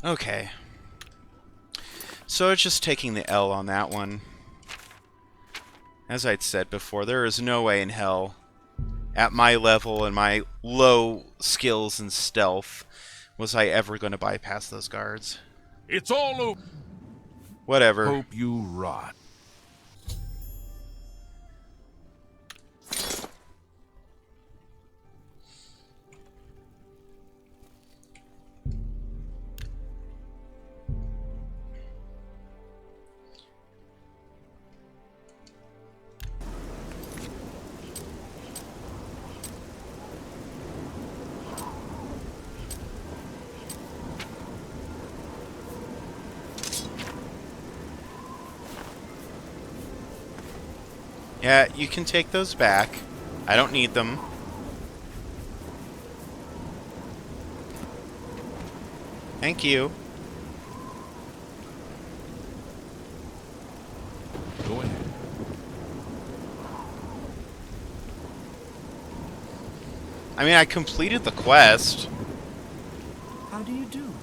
Okay. So it's just taking the L on that one. As I'd said before, there is no way in hell, at my level and my low skills and stealth, was I ever going to bypass those guards. It's all over. Whatever. Hope you rot. Yeah, you can take those back. I don't need them. Thank you. Go ahead. I mean, I completed the quest. How do you do?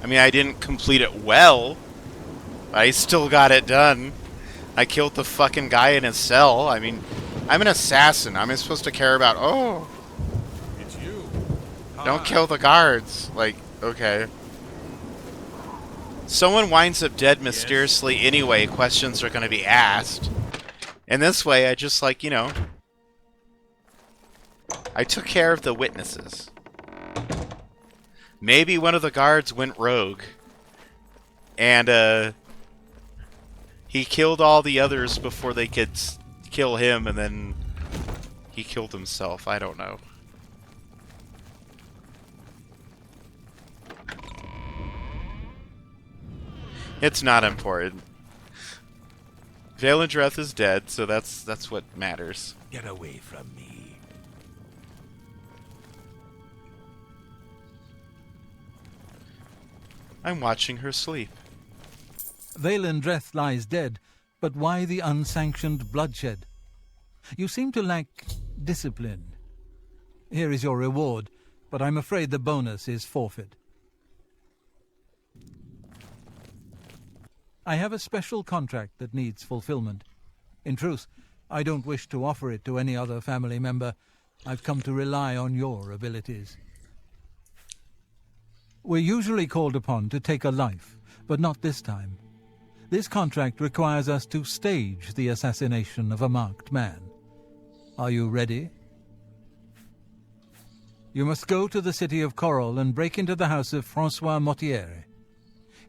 I mean, I didn't complete it well. I still got it done. I killed the fucking guy in his cell. I mean, I'm an assassin. I'm supposed to care about, oh, It's you. don't kill the guards. Like, okay. Someone winds up dead mysteriously anyway. Questions are going to be asked. And this way, I just, like, you know, I took care of the witnesses. Maybe one of the guards went rogue. And, he killed all the others before they could kill him, and then he killed himself. I don't know. It's not important. Valandreth is dead, so that's what matters. Get away from me. I'm watching her sleep. Valandreth lies dead, but why the unsanctioned bloodshed? You seem to lack discipline. Here is your reward, but I'm afraid the bonus is forfeit. I have a special contract that needs fulfillment. In truth, I don't wish to offer it to any other family member. I've come to rely on your abilities. We're usually called upon to take a life, but not this time. This contract requires us to stage the assassination of a marked man. Are you ready? You must go to the city of Coral and break into the house of Francois Mortiere.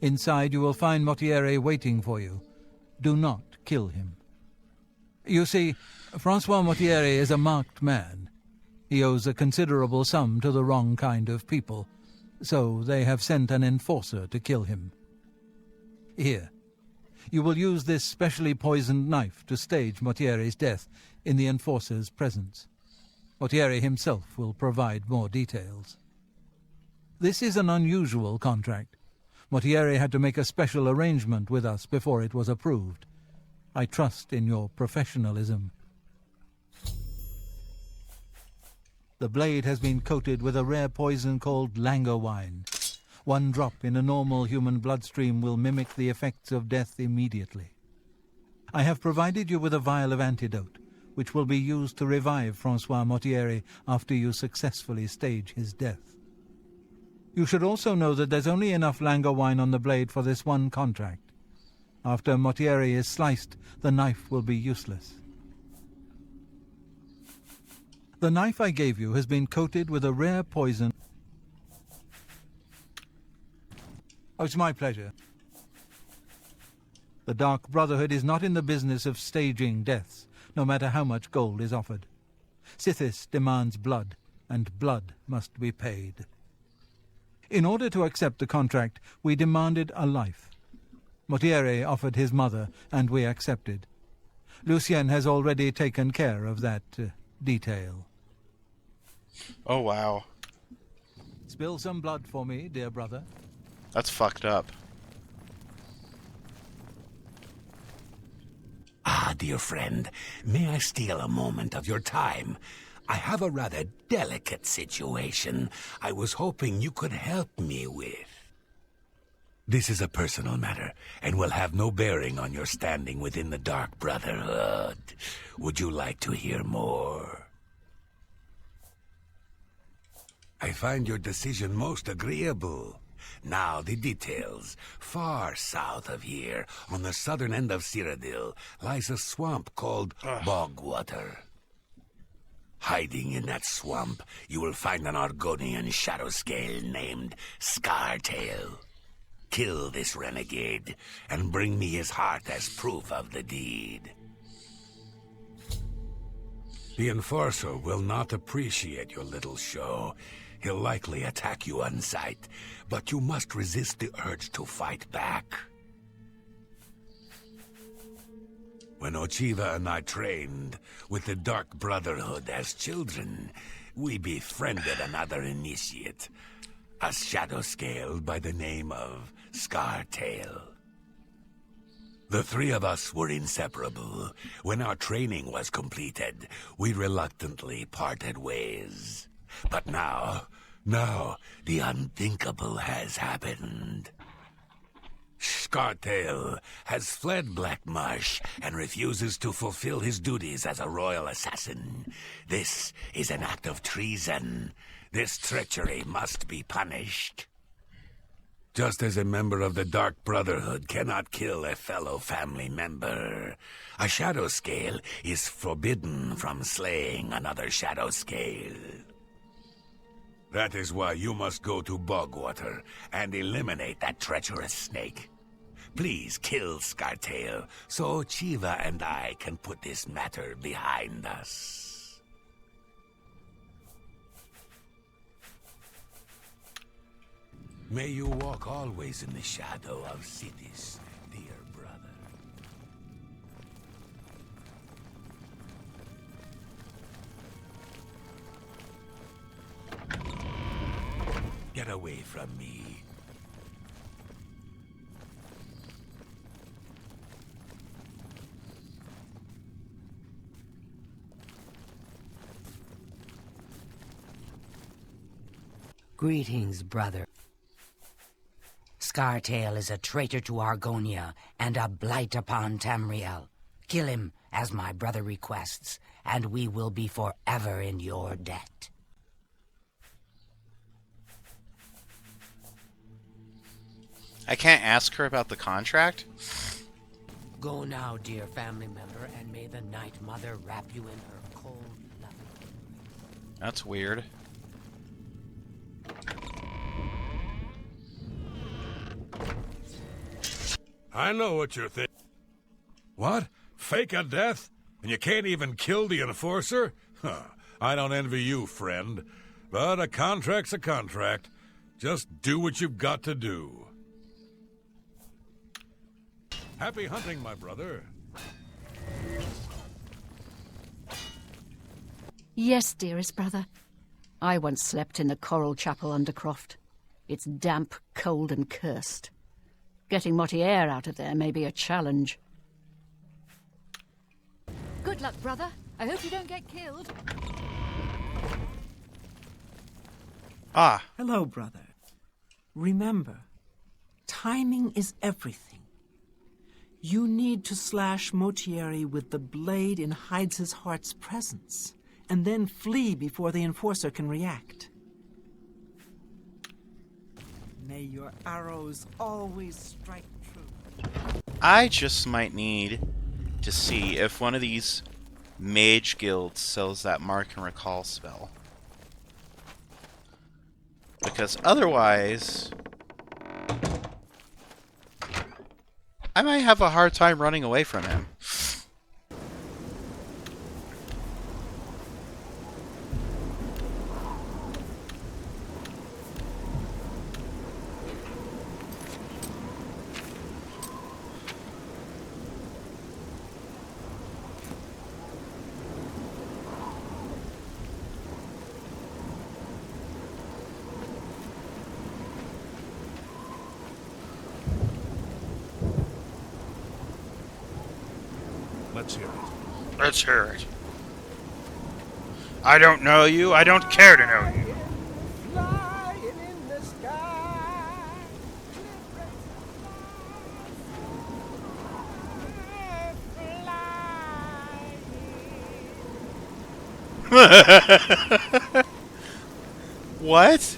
Inside you will find Mortiere waiting for you. Do not kill him. You see, Francois Mortiere is a marked man. He owes a considerable sum to the wrong kind of people, so they have sent an enforcer to kill him. Here. You will use this specially poisoned knife to stage Mortiere's death in the enforcer's presence. Mortiere himself will provide more details. This is an unusual contract. Mortiere had to make a special arrangement with us before it was approved. I trust in your professionalism. The blade has been coated with a rare poison called langur wine. One drop in a normal human bloodstream will mimic the effects of death immediately. I have provided you with a vial of antidote, which will be used to revive Francois Mortiere after you successfully stage his death. You should also know that there's only enough langur wine on the blade for this one contract. After Mortiere is sliced, the knife will be useless. The knife I gave you has been coated with a rare poison. Oh, it's my pleasure. The Dark Brotherhood is not in the business of staging deaths, no matter how much gold is offered. Sithis demands blood, and blood must be paid. In order to accept the contract, we demanded a life. Mortiere offered his mother, and we accepted. Lucien has already taken care of that detail. Oh, wow. Spill some blood for me, dear brother. That's fucked up. Ah, dear friend, may I steal a moment of your time? I have a rather delicate situation I was hoping you could help me with. This is a personal matter, and will have no bearing on your standing within the Dark Brotherhood. Would you like to hear more? I find your decision most agreeable. Now the details. Far south of here, on the southern end of Cyrodiil, lies a swamp called Bogwater. Hiding in that swamp, you will find an Argonian shadow scale named Scartail. Kill this renegade, and bring me his heart as proof of the deed. The Enforcer will not appreciate your little show. He'll likely attack you on sight, but you must resist the urge to fight back. When Ochiva and I trained with the Dark Brotherhood as children, we befriended another initiate, a shadow scale by the name of Scartail. The three of us were inseparable. When our training was completed, we reluctantly parted ways. But now, the unthinkable has happened. Scartail has fled Black Marsh and refuses to fulfill his duties as a royal assassin. This is an act of treason. This treachery must be punished. Just as a member of the Dark Brotherhood cannot kill a fellow family member, a shadow scale is forbidden from slaying another shadow scale. That is why you must go to Bogwater and eliminate that treacherous snake. Please kill Scartail, so Chiva and I can put this matter behind us. May you walk always in the shadow of cities, dear brother. Get away from me. Greetings, brother. Scartail is a traitor to Argonia and a blight upon Tamriel. Kill him, as my brother requests, and we will be forever in your debt. I can't ask her about the contract? Go now, dear family member, and may the Night Mother wrap you in her cold love. That's weird. I know what you're thinking. What? Fake a death? And you can't even kill the Enforcer? Huh. I don't envy you, friend. But a contract's a contract. Just do what you've got to do. Happy hunting, my brother. Yes, dearest brother. I once slept in the Coral Chapel Undercroft. It's damp, cold, and cursed. Getting Mortier out of there may be a challenge. Good luck, brother. I hope you don't get killed. Ah. Hello, brother. Remember, timing is everything. You need to slash Motieri with the blade in Hydes' heart's presence, and then flee before the Enforcer can react. May your arrows always strike true. I just might need to see if one of these mage guilds sells that Mark and Recall spell. Because otherwise, I might have a hard time running away from him. Let's hear it. Let's hear it. I don't know you. I don't care to know you. What?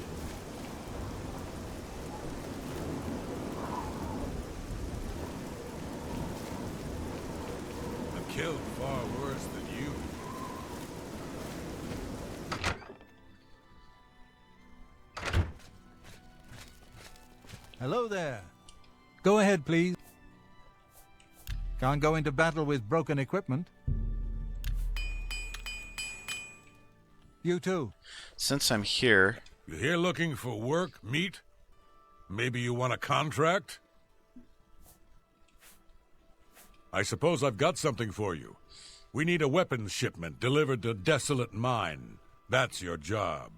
I've killed far worse than you. Hello there. Go ahead, please. Can't go into battle with broken equipment. You too. Since I'm here, You here looking for work, meat? Maybe you want a contract? I suppose I've got something for you. We need a weapons shipment delivered to Desolate Mine. That's your job.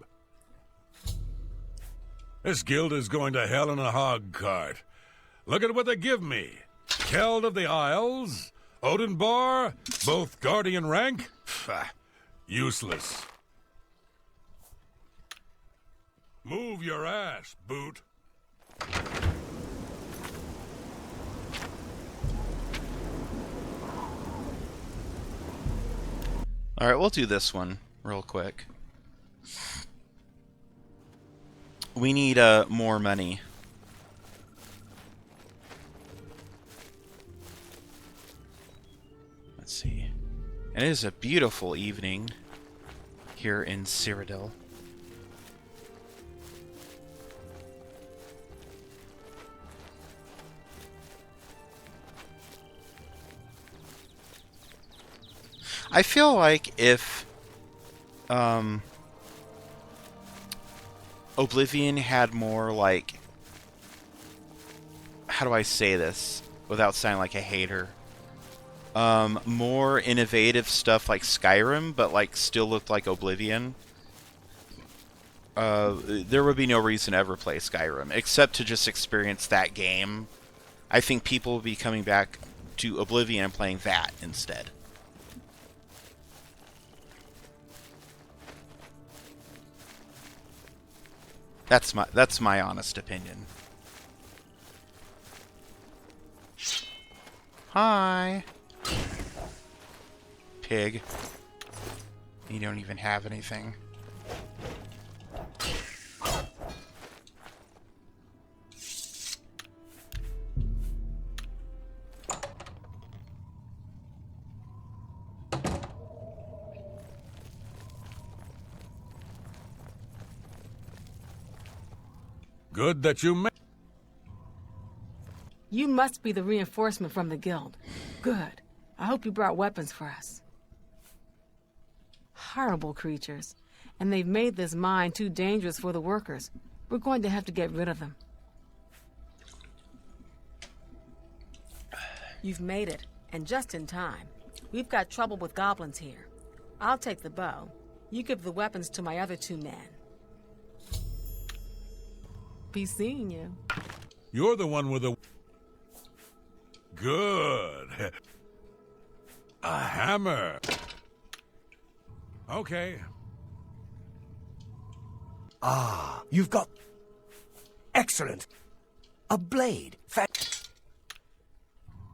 This guild is going to hell in a hog cart. Look at what they give me. Keld of the Isles, Odinbar, both guardian rank. Pah, useless. Move your ass, boot. alright, we'll do this one real quick. We need more money. Let's see. It is a beautiful evening here in Cyrodiil. I feel like if Oblivion had more, like, how do I say this without sounding like a hater? More innovative stuff like Skyrim, but like still looked like Oblivion. There would be no reason to ever play Skyrim except to just experience that game. I think people will be coming back to Oblivion and playing that instead. That's my honest opinion. Hi. Pig. You don't even have anything. Good that you met. You must be the reinforcement from the guild. Good. I hope you brought weapons for us. Horrible creatures. And they've made this mine too dangerous for the workers. We're going to have to get rid of them. You've made it, and just in time. We've got trouble with goblins here. I'll take the bow. You give the weapons to my other two men. Be seeing you. You're the one with the... Good. A hammer. Okay. Ah, you've got... Excellent. A blade.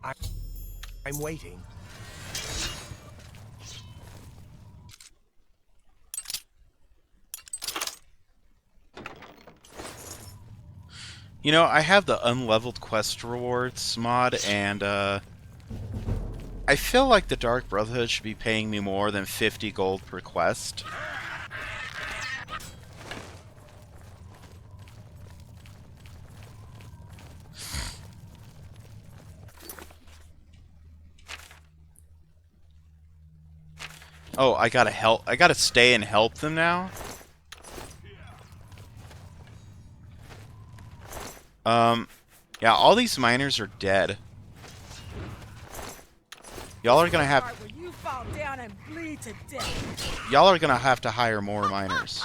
I'm waiting. You know, I have the Unleveled quest rewards mod, and I feel like the Dark Brotherhood should be paying me more than 50 gold per quest. Oh, I gotta help. I gotta stay and help them now? Yeah, all these miners are dead. Y'all are gonna have... Y'all are gonna have to hire more miners.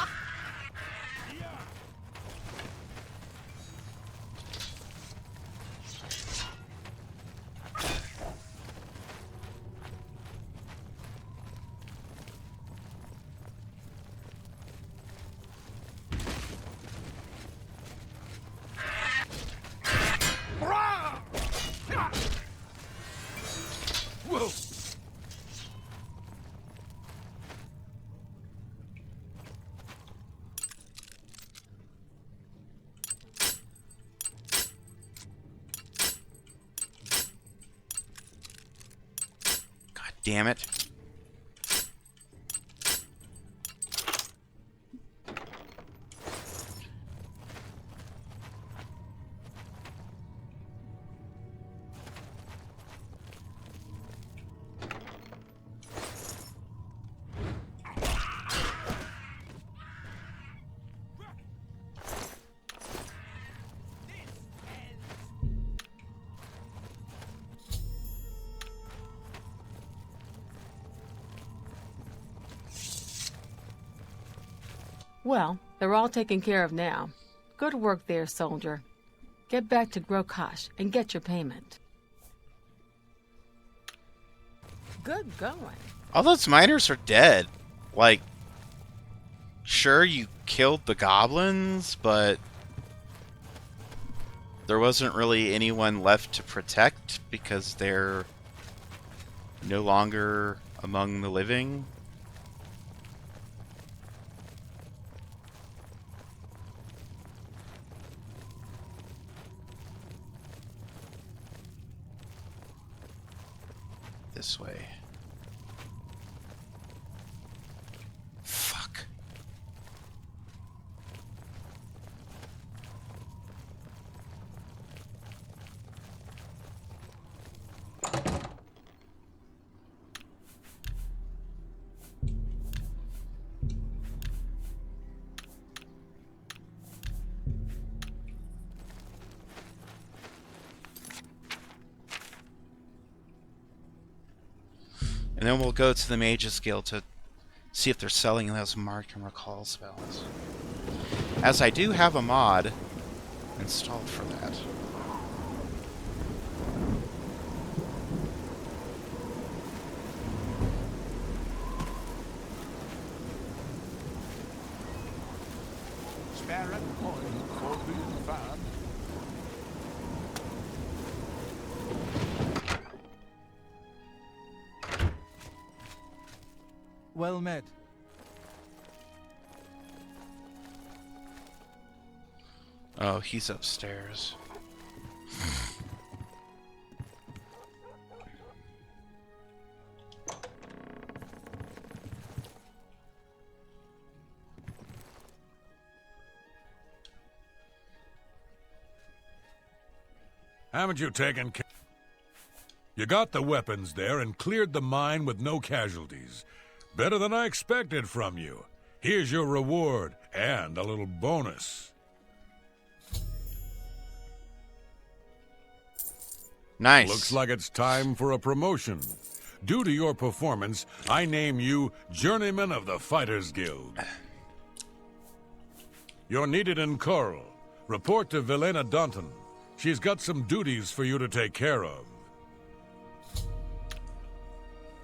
damn it. Well, they're all taken care of now. Good work there, soldier. Get back to Grokash and get your payment. Good going. All those miners are dead. Like, sure, you killed the goblins, but there wasn't really anyone left to protect because they're no longer among the living. This way. Fuck. And then we'll go to the Mages Guild to see if they're selling those Mark and Recall spells. As I do have a mod installed for that. Well met. Oh, he's upstairs. Haven't you taken care? You got the weapons there and cleared the mine with no casualties. Better than I expected from you. Here's your reward and a little bonus. Nice. Looks like it's time for a promotion. Due to your performance, I name you Journeyman of the Fighters Guild. You're needed in Coral. Report to Velena Dunton. She's got some duties for you to take care of.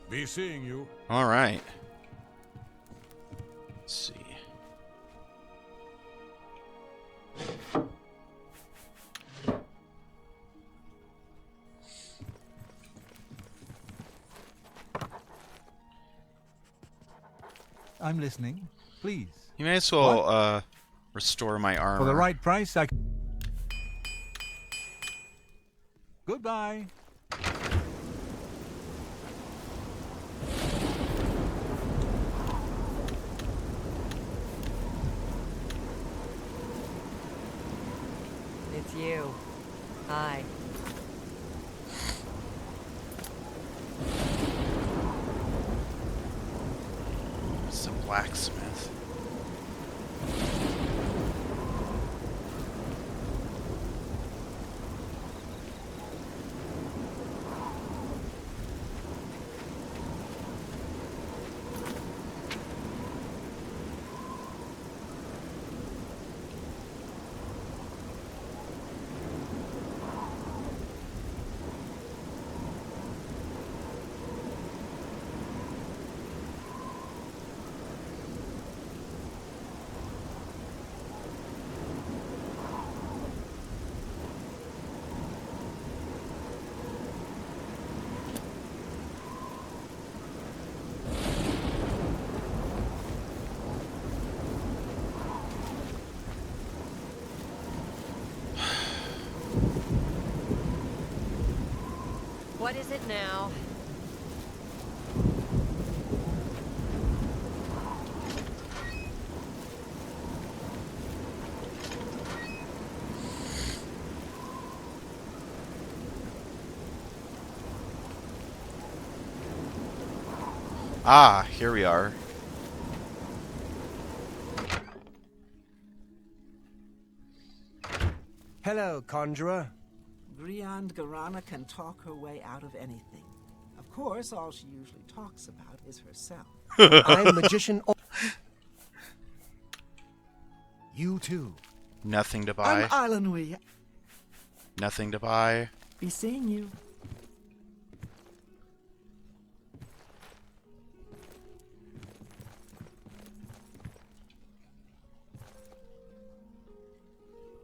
Be seeing you. All right. Let's see. I'm listening. Please. You may as well restore my armor. For the right price, I... Goodbye. It's you. Hi. It's a blacksmith. What is it now? Ah, here we are. Hello, conjurer. Griand Garana can talk her way out of anything. Of course, all she usually talks about is herself. I'm magician. You too. Nothing to buy. I'm Islandwy. Nothing to buy. Be seeing you.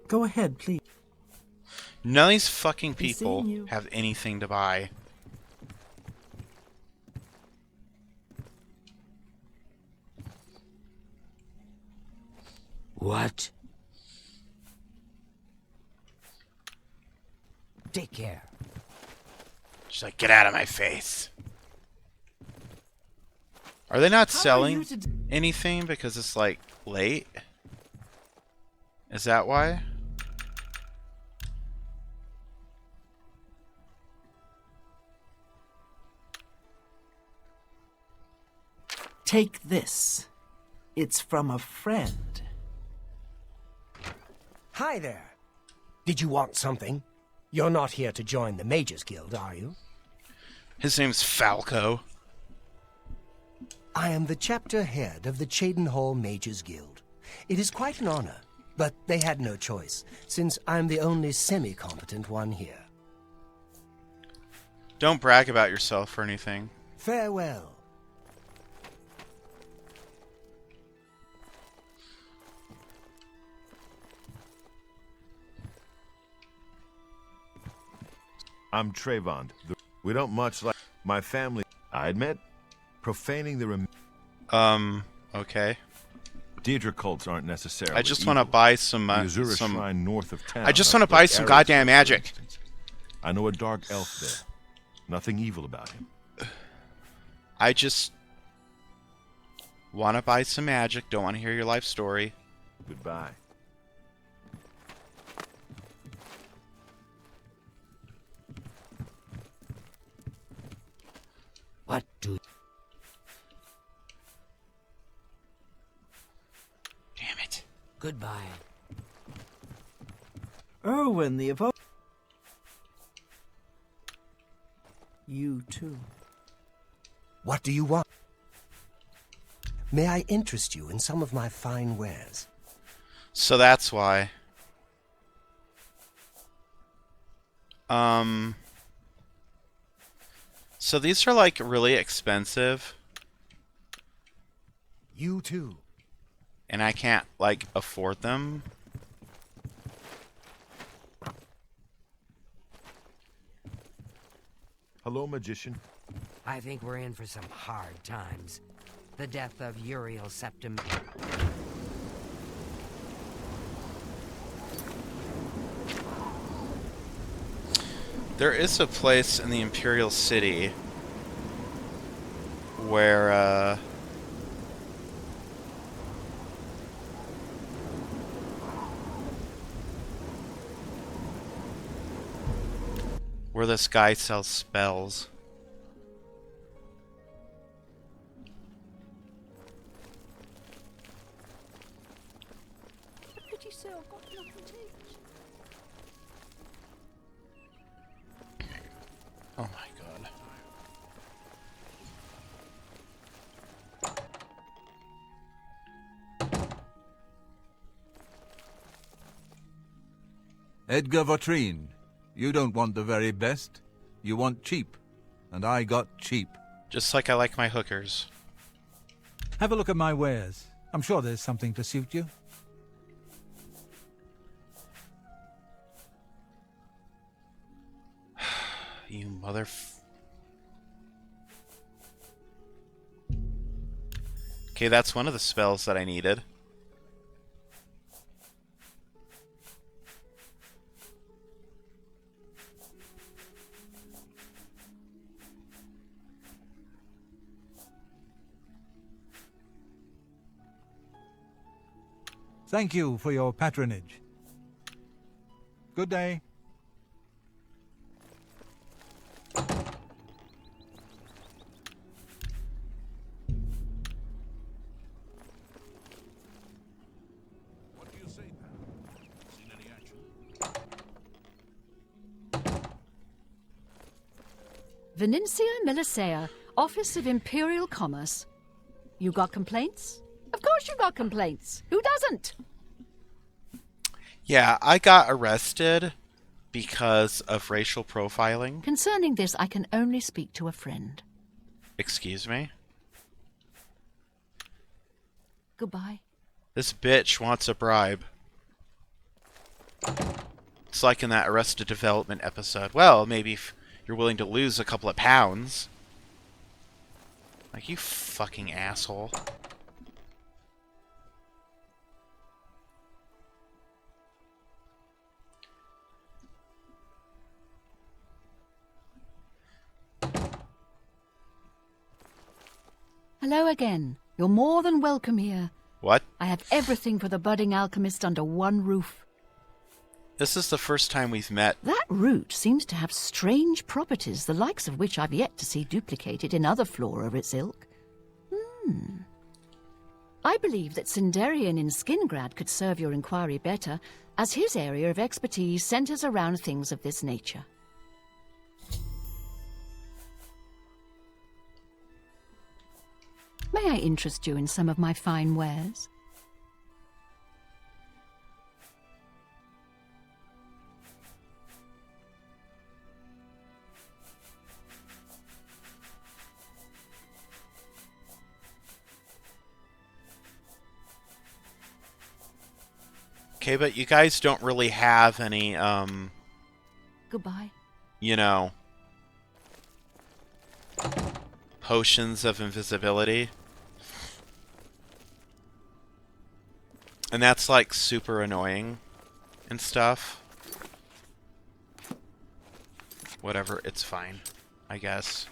Go ahead, please. None of these fucking Be people seeing you. have anything to buy. What? Take care. She's like, get out of my face. Are they not How are selling you to d- anything because it's like late? Is that why? Take this. It's from a friend. Hi there. Did you want something? You're not here to join the Mages Guild, are you? His name's Falco. I am the chapter head of the Cheydinhall Mages Guild. It is quite an honor, but they had no choice, since I'm the only semi-competent one here. Don't brag about yourself or anything. Farewell. I'm Trayvon. We don't much like my family. I admit, profaning the Okay. Daedra cults aren't necessarily. I just want to buy some, the Azura shrine north of town. I just want to buy some goddamn magic. I know a dark elf there. Nothing evil about him. I just want to buy some magic. Don't want to hear your life story. Goodbye. What do... Damn it. Goodbye. Erwin, the evoke. You too. What do you want? May I interest you in some of my fine wares? So that's why. So these are like really expensive. You too. And I can't like afford them. Hello, magician. I think we're in for some hard times. The death of Uriel Septim... There is a place in the Imperial City where this guy sells spells. Oh my god. Edgar Vautrin, you don't want the very best. You want cheap. And I got cheap. Just like I like my hookers. Have a look at my wares. I'm sure there's something to suit you. You mother... Okay, that's one of the spells that I needed. Thank you for your patronage. Good day. Venencia Melisea, Office of Imperial Commerce. You got complaints? Of course you got complaints. Who doesn't? Yeah, I got arrested because of racial profiling. Concerning this, I can only speak to a friend. Excuse me? Goodbye. This bitch wants a bribe. It's like in that Arrested Development episode. Well, maybe if you're willing to lose a couple of pounds. Like, you fucking asshole. Hello again. You're more than welcome here. What? I have everything for the budding alchemist under one roof. This is the first time we've met. That root seems to have strange properties, the likes of which I've yet to see duplicated in other flora of its ilk. I believe that Sindarian in Skingrad could serve your inquiry better, as his area of expertise centers around things of this nature. May I interest you in some of my fine wares? Okay, but you guys don't really have any, Goodbye. you know, potions of invisibility. And that's, like, super annoying and stuff. Whatever, it's fine, I guess.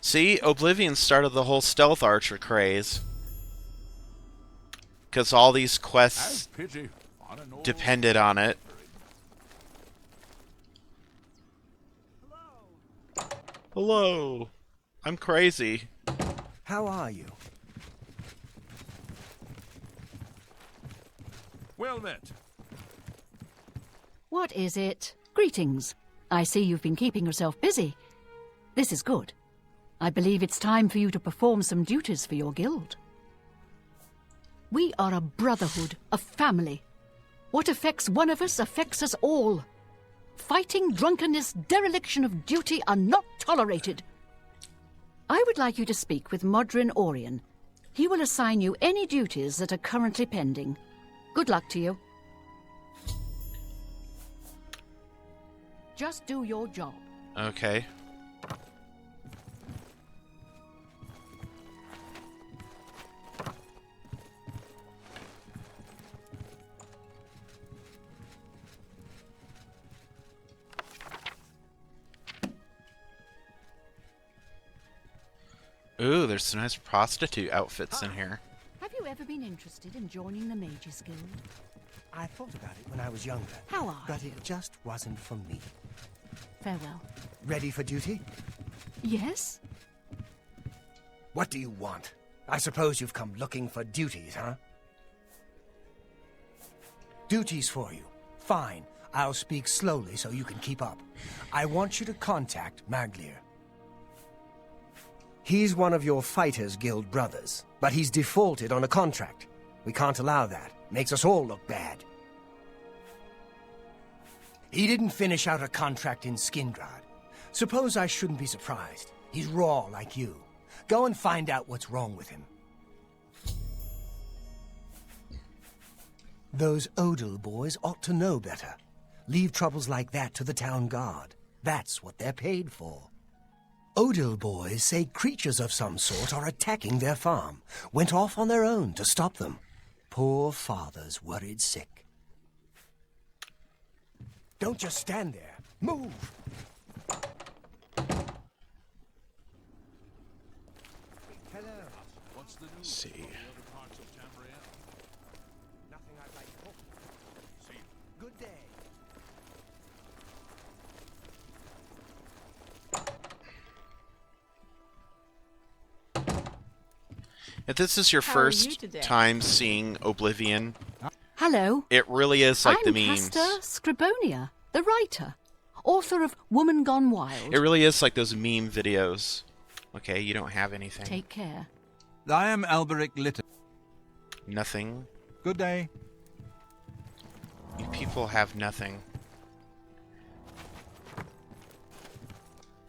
See, Oblivion started the whole stealth archer craze. Because all these quests depended on it. Hello. I'm crazy. How are you? Well met. What is it? Greetings. I see you've been keeping yourself busy. This is good. I believe it's time for you to perform some duties for your guild. We are a brotherhood, a family. What affects one of us affects us all. Fighting, drunkenness, dereliction of duty are not tolerated. I would like you to speak with Modrin Orion. He will assign you any duties that are currently pending. Good luck to you. Just do your job. Okay. Ooh, there's some nice prostitute outfits in here. Have you ever been interested in joining the Mages Guild? I thought about it when I was younger. How are But you? it just wasn't for me. Farewell. Ready for duty? Yes? What do you want? I suppose you've come looking for duties, huh? Duties for you. Fine. I'll speak slowly so you can keep up. I want you to contact Maglier. He's one of your Fighters Guild brothers, but he's defaulted on a contract. We can't allow that. Makes us all look bad. He didn't finish out a contract in Skingrad. Suppose I shouldn't be surprised. He's raw like you. Go and find out what's wrong with him. Those Odal boys ought to know better. Leave troubles like that to the town guard. That's what they're paid for. Odal boys say creatures of some sort are attacking their farm. Went off on their own to stop them. Poor father's worried sick. Don't just stand there. Move! Hello. What's the news? See. Nothing I'd like to hope. See. Good day. If this is your How are you first today? time seeing Oblivion, Hello. it really is like I'm the memes. Pastor Scribonia, the writer, author of Woman Gone Wild. It really is like those meme videos. Okay, you don't have anything. Take care. I am Alberic Litter. Nothing. Good day. You people have nothing.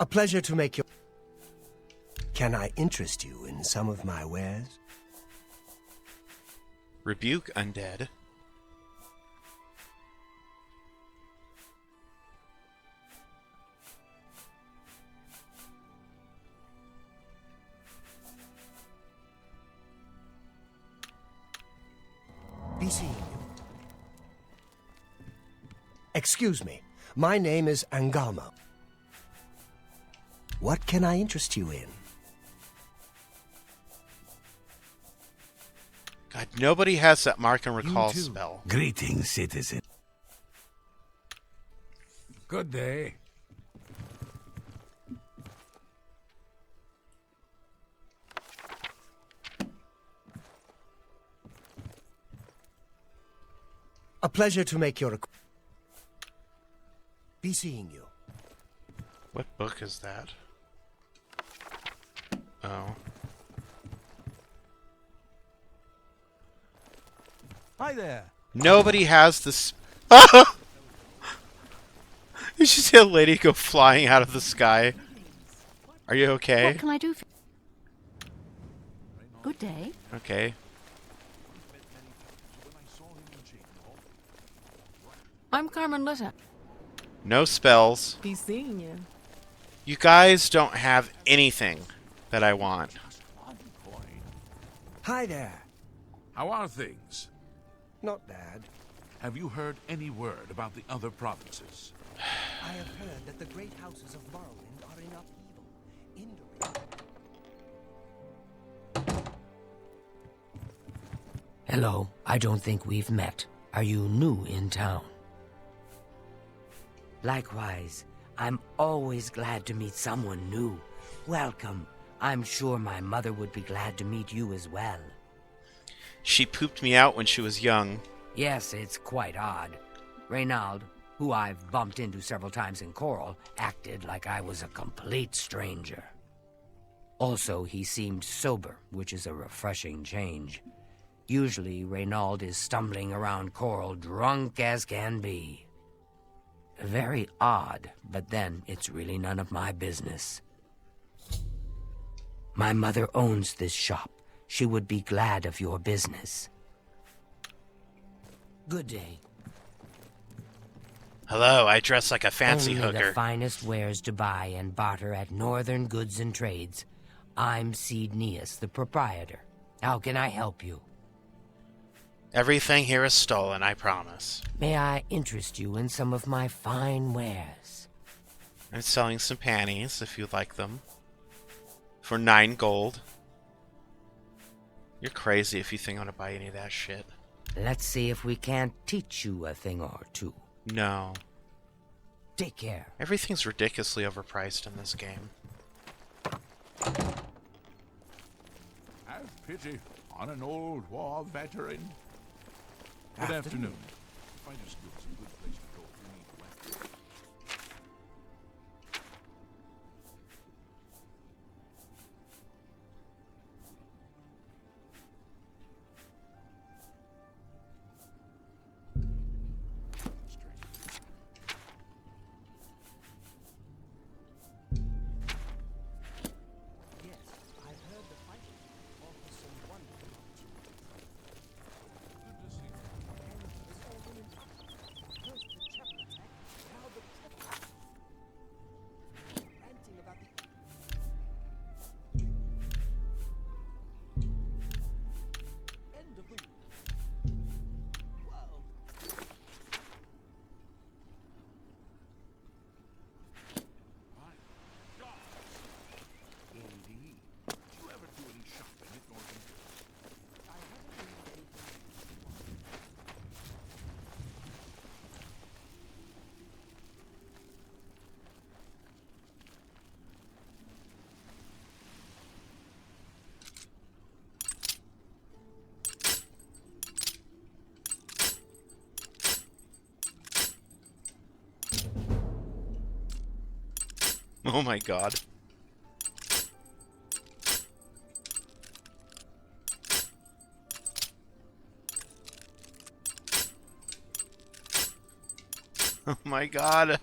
A pleasure to make your... Can I interest you in some of my wares? Rebuke undead. Be seeing you. Excuse me. My name is Angalmo. What can I interest you in? God, nobody has that mark and recall too. spell. Greetings, citizen. Good day. A pleasure to make your... Be seeing you. What book is that? Oh. Hi there. Nobody has this. You should see a lady go flying out of the sky. Are you okay? What can I do for you? Good day. Okay. I'm Carmen Litta. No spells. Be seeing you. You guys don't have anything that I want. Hi there. How are things? Not bad. Have you heard any word about the other provinces? I have heard that the great houses of Morrowind are in upheaval. Hello, I don't think we've met. Are you new in town? Likewise, I'm always glad to meet someone new. Welcome. I'm sure my mother would be glad to meet you as well. She pooped me out when she was young. Yes, it's quite odd. Reynald, who I've bumped into several times in Coral, acted like I was a complete stranger. Also, he seemed sober, which is a refreshing change. Usually, Reynald is stumbling around Coral drunk as can be. Very odd, but then it's really none of my business. My mother owns this shop. She would be glad of your business. Good day. Hello, I dress like a fancy Only hooker. the finest wares to buy and barter at Northern Goods and Trades. I'm Cydneus, the proprietor. How can I help you? Everything here is stolen, I promise. May I interest you in some of my fine wares? I'm selling some panties, if you'd like them. For 9 gold. You're crazy if you think I'm gonna buy any of that shit. Let's see if we can't teach you a thing or two. No. Take care. Everything's ridiculously overpriced in this game. Have pity on an old war veteran. Good afternoon. Find your skills a good place to go if you need weapons. Yes, I've heard the fighting offers some wonderful opportunities. Good to see you. And this all will impact. First, the Oh my god. Oh my god.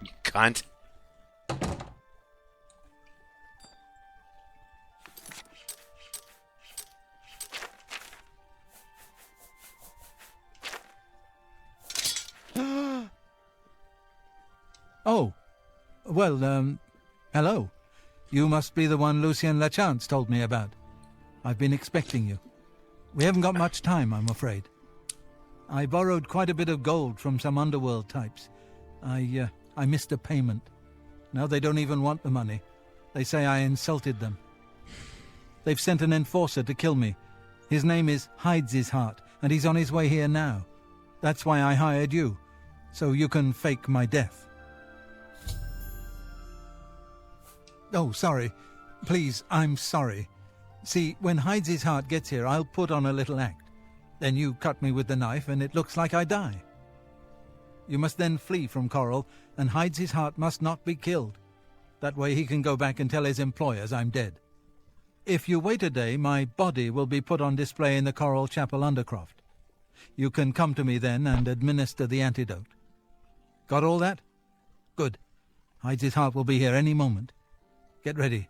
You cunt. Oh. Well, hello. You must be the one Lucien Lachance told me about. I've been expecting you. We haven't got much time, I'm afraid. I borrowed quite a bit of gold from some underworld types. I missed a payment. Now they don't even want the money. They say I insulted them. They've sent an enforcer to kill me. His name is Hides' Heart, and he's on his way here now. That's why I hired you, so you can fake my death. Oh, sorry. Please, I'm sorry. See, when Hides' Heart gets here, I'll put on a little act. Then you cut me with the knife, and it looks like I die. You must then flee from Coral, and Hides' Heart must not be killed. That way he can go back and tell his employers I'm dead. If you wait a day, my body will be put on display in the Coral Chapel Undercroft. You can come to me then and administer the antidote. Got all that? Good. Hides' Heart will be here any moment. Get ready.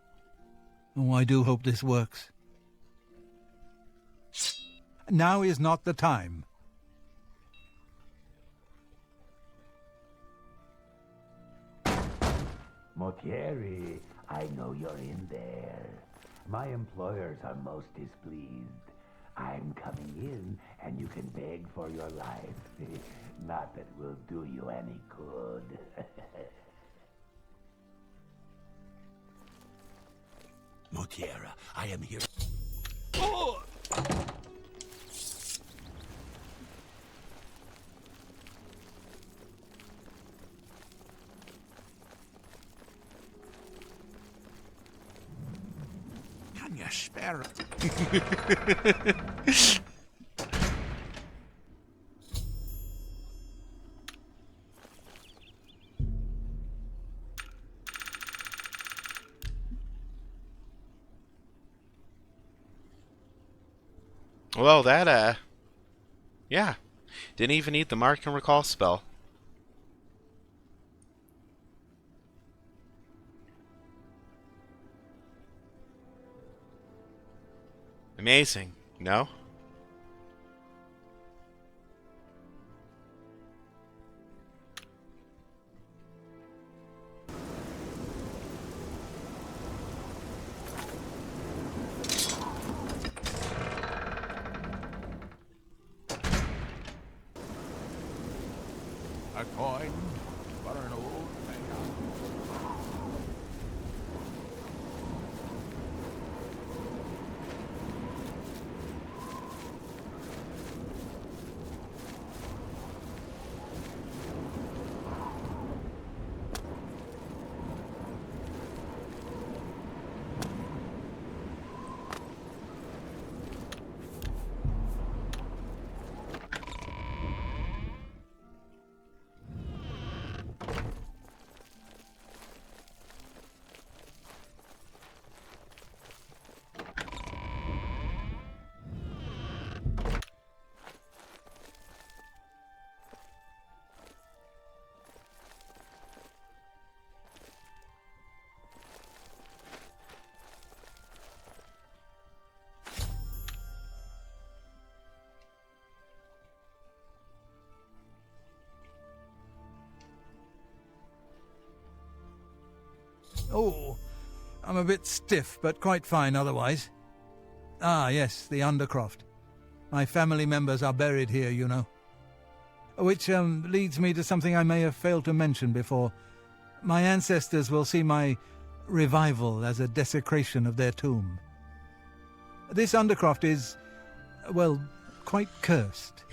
Oh, I do hope this works. Now is not the time. Motieri, I know you're in there. My employers are most displeased. I'm coming in, and you can beg for your life. Not that will do you any good. Motiera, I am here. Oh! Can you spare it? Well, that, yeah. Didn't even need the Mark and Recall spell. Amazing, no? A coin for an old man. Oh, I'm a bit stiff, but quite fine otherwise. Ah, yes, the Undercroft. My family members are buried here, you know. Which leads me to something I may have failed to mention before. My ancestors will see my revival as a desecration of their tomb. This Undercroft is, well, quite cursed.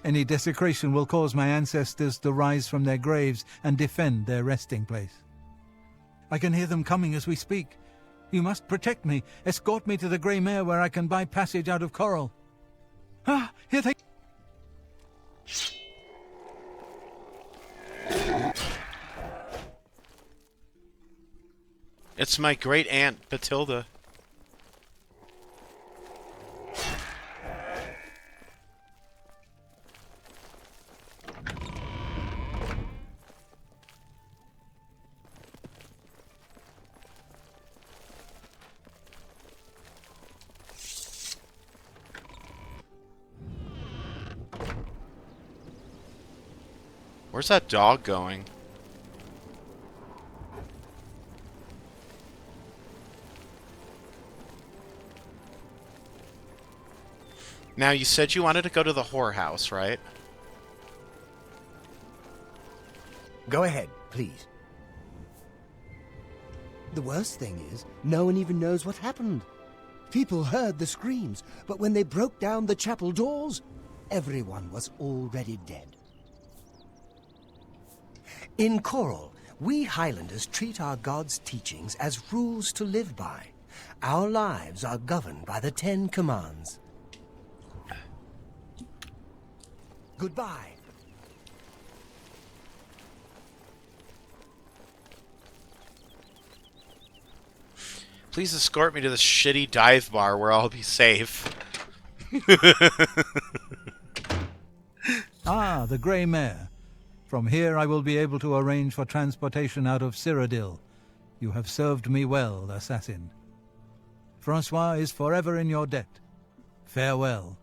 Any desecration will cause my ancestors to rise from their graves and defend their resting place. I can hear them coming as we speak. You must protect me. Escort me to the Grey Mare where I can buy passage out of Coral. Ah, here they... It's my great aunt, Batilda. Where's that dog going? Now, you said you wanted to go to the whorehouse, right? Go ahead, please. The worst thing is, no one even knows what happened. People heard the screams, but when they broke down the chapel doors, everyone was already dead. In Coral, we Highlanders treat our gods' teachings as rules to live by. Our lives are governed by the 10 Commands. Goodbye. Please escort me to the shitty dive bar where I'll be safe. Ah, the Grey Mare. From here I will be able to arrange for transportation out of Cyrodiil. You have served me well, assassin. Francois is forever in your debt. Farewell.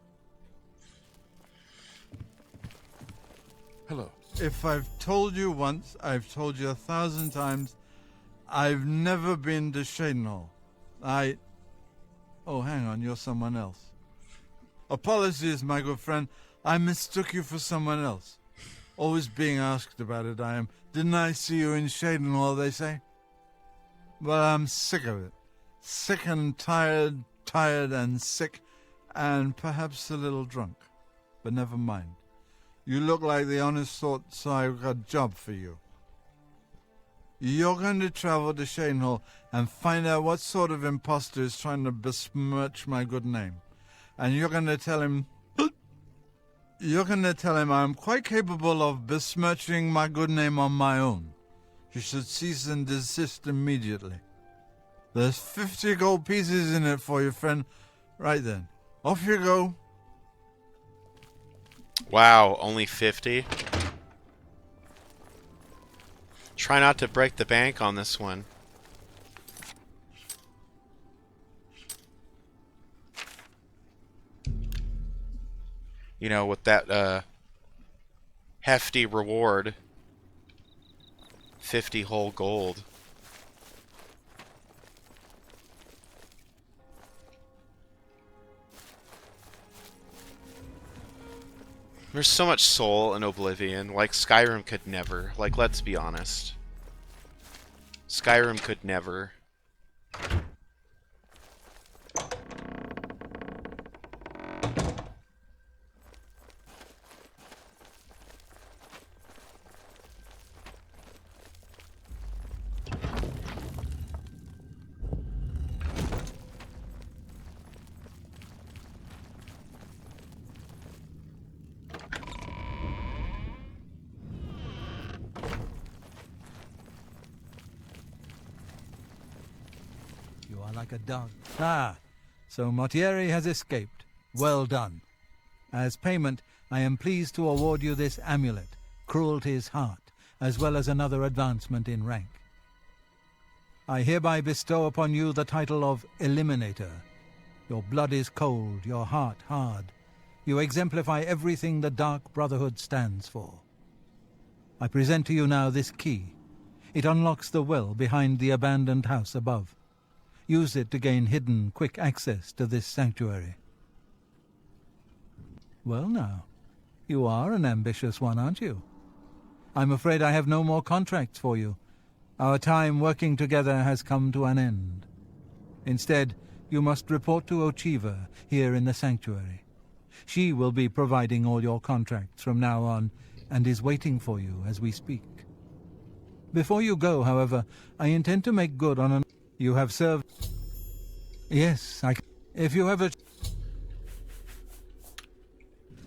Hello. If I've told you once, I've told you 1,000 times, I've never been to Cyrodiil. Oh, hang on, you're someone else. Apologies, my good friend. I mistook you for someone else. Always being asked about it, I am. Didn't I see you in Cyrodiil, they say? Well, I'm sick of it. Sick and tired and sick, and perhaps a little drunk. But never mind. You look like the honest sort, so I've got a job for you. You're going to travel to Cyrodiil and find out what sort of impostor is trying to besmirch my good name. And you're going to tell him... I'm quite capable of besmirching my good name on my own. You should cease and desist immediately. There's 50 gold pieces in it for you, friend. Right then. Off you go. Wow, only 50? Try not to break the bank on this one. You know, with that hefty reward. 50 whole gold. There's so much soul in Oblivion. Like, Skyrim could never. Like, let's be honest. Skyrim could never. Like a dog. Ah, so Mortieri has escaped. Well done. As payment, I am pleased to award you this amulet, Cruelty's Heart, as well as another advancement in rank. I hereby bestow upon you the title of Eliminator. Your blood is cold, your heart hard. You exemplify everything the Dark Brotherhood stands for. I present to you now this key. It unlocks the well behind the abandoned house above. Use it to gain hidden, quick access to this sanctuary. Well now, you are an ambitious one, aren't you? I'm afraid I have no more contracts for you. Our time working together has come to an end. Instead, you must report to Ochiva here in the sanctuary. She will be providing all your contracts from now on, and is waiting for you as we speak. Before you go, however, I intend to make good on an... You have served... Yes, if you ever...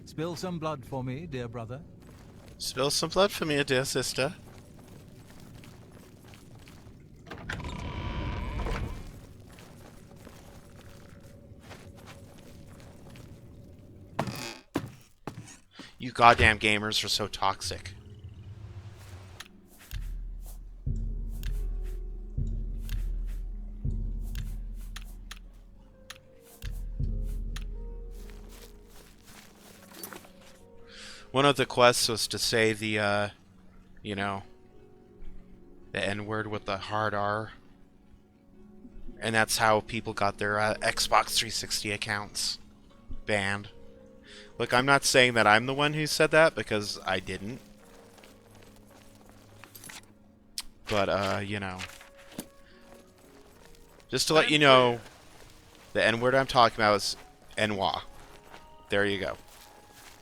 Spill some blood for me, dear brother. Spill some blood for me, dear sister. You goddamn gamers are so toxic. One of the quests was to say the, you know, the N-word with the hard R. And that's how people got their Xbox 360 accounts banned. Look, I'm not saying that I'm the one who said that, because I didn't. But, you know. Just to let you know, the N-word I'm talking about is Enwa. There you go.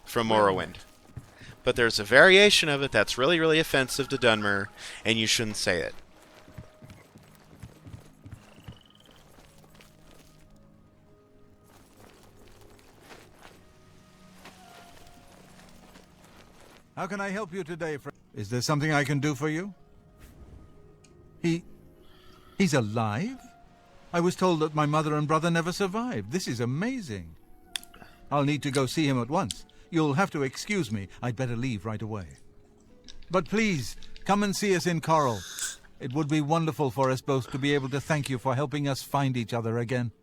From Morrowind. But there's a variation of it that's really, really offensive to Dunmer, and you shouldn't say it. How can I help you today, friend? Is there something I can do for you? He's alive? I was told that my mother and brother never survived. This is amazing. I'll need to go see him at once. You'll have to excuse me. I'd better leave right away. But please, come and see us in Coral. It would be wonderful for us both to be able to thank you for helping us find each other again.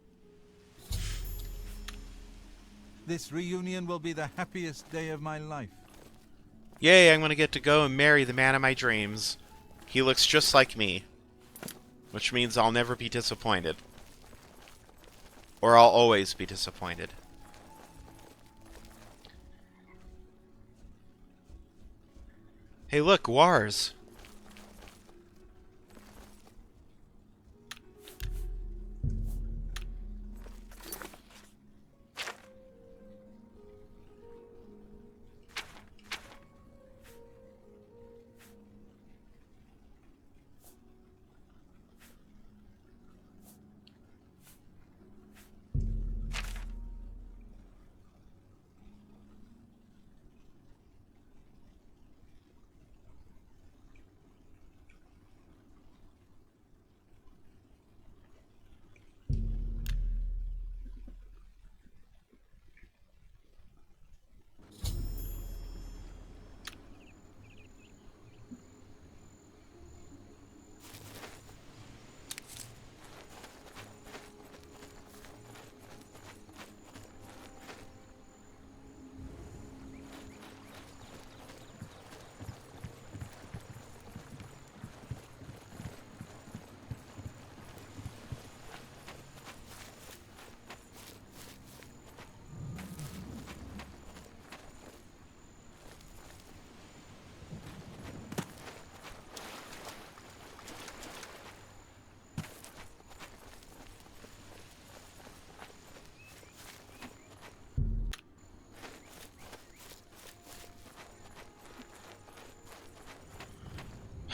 This reunion will be the happiest day of my life. Yay, I'm going to get to go and marry the man of my dreams. He looks just like me. Which means I'll never be disappointed. Or I'll always be disappointed. Hey look, Wars.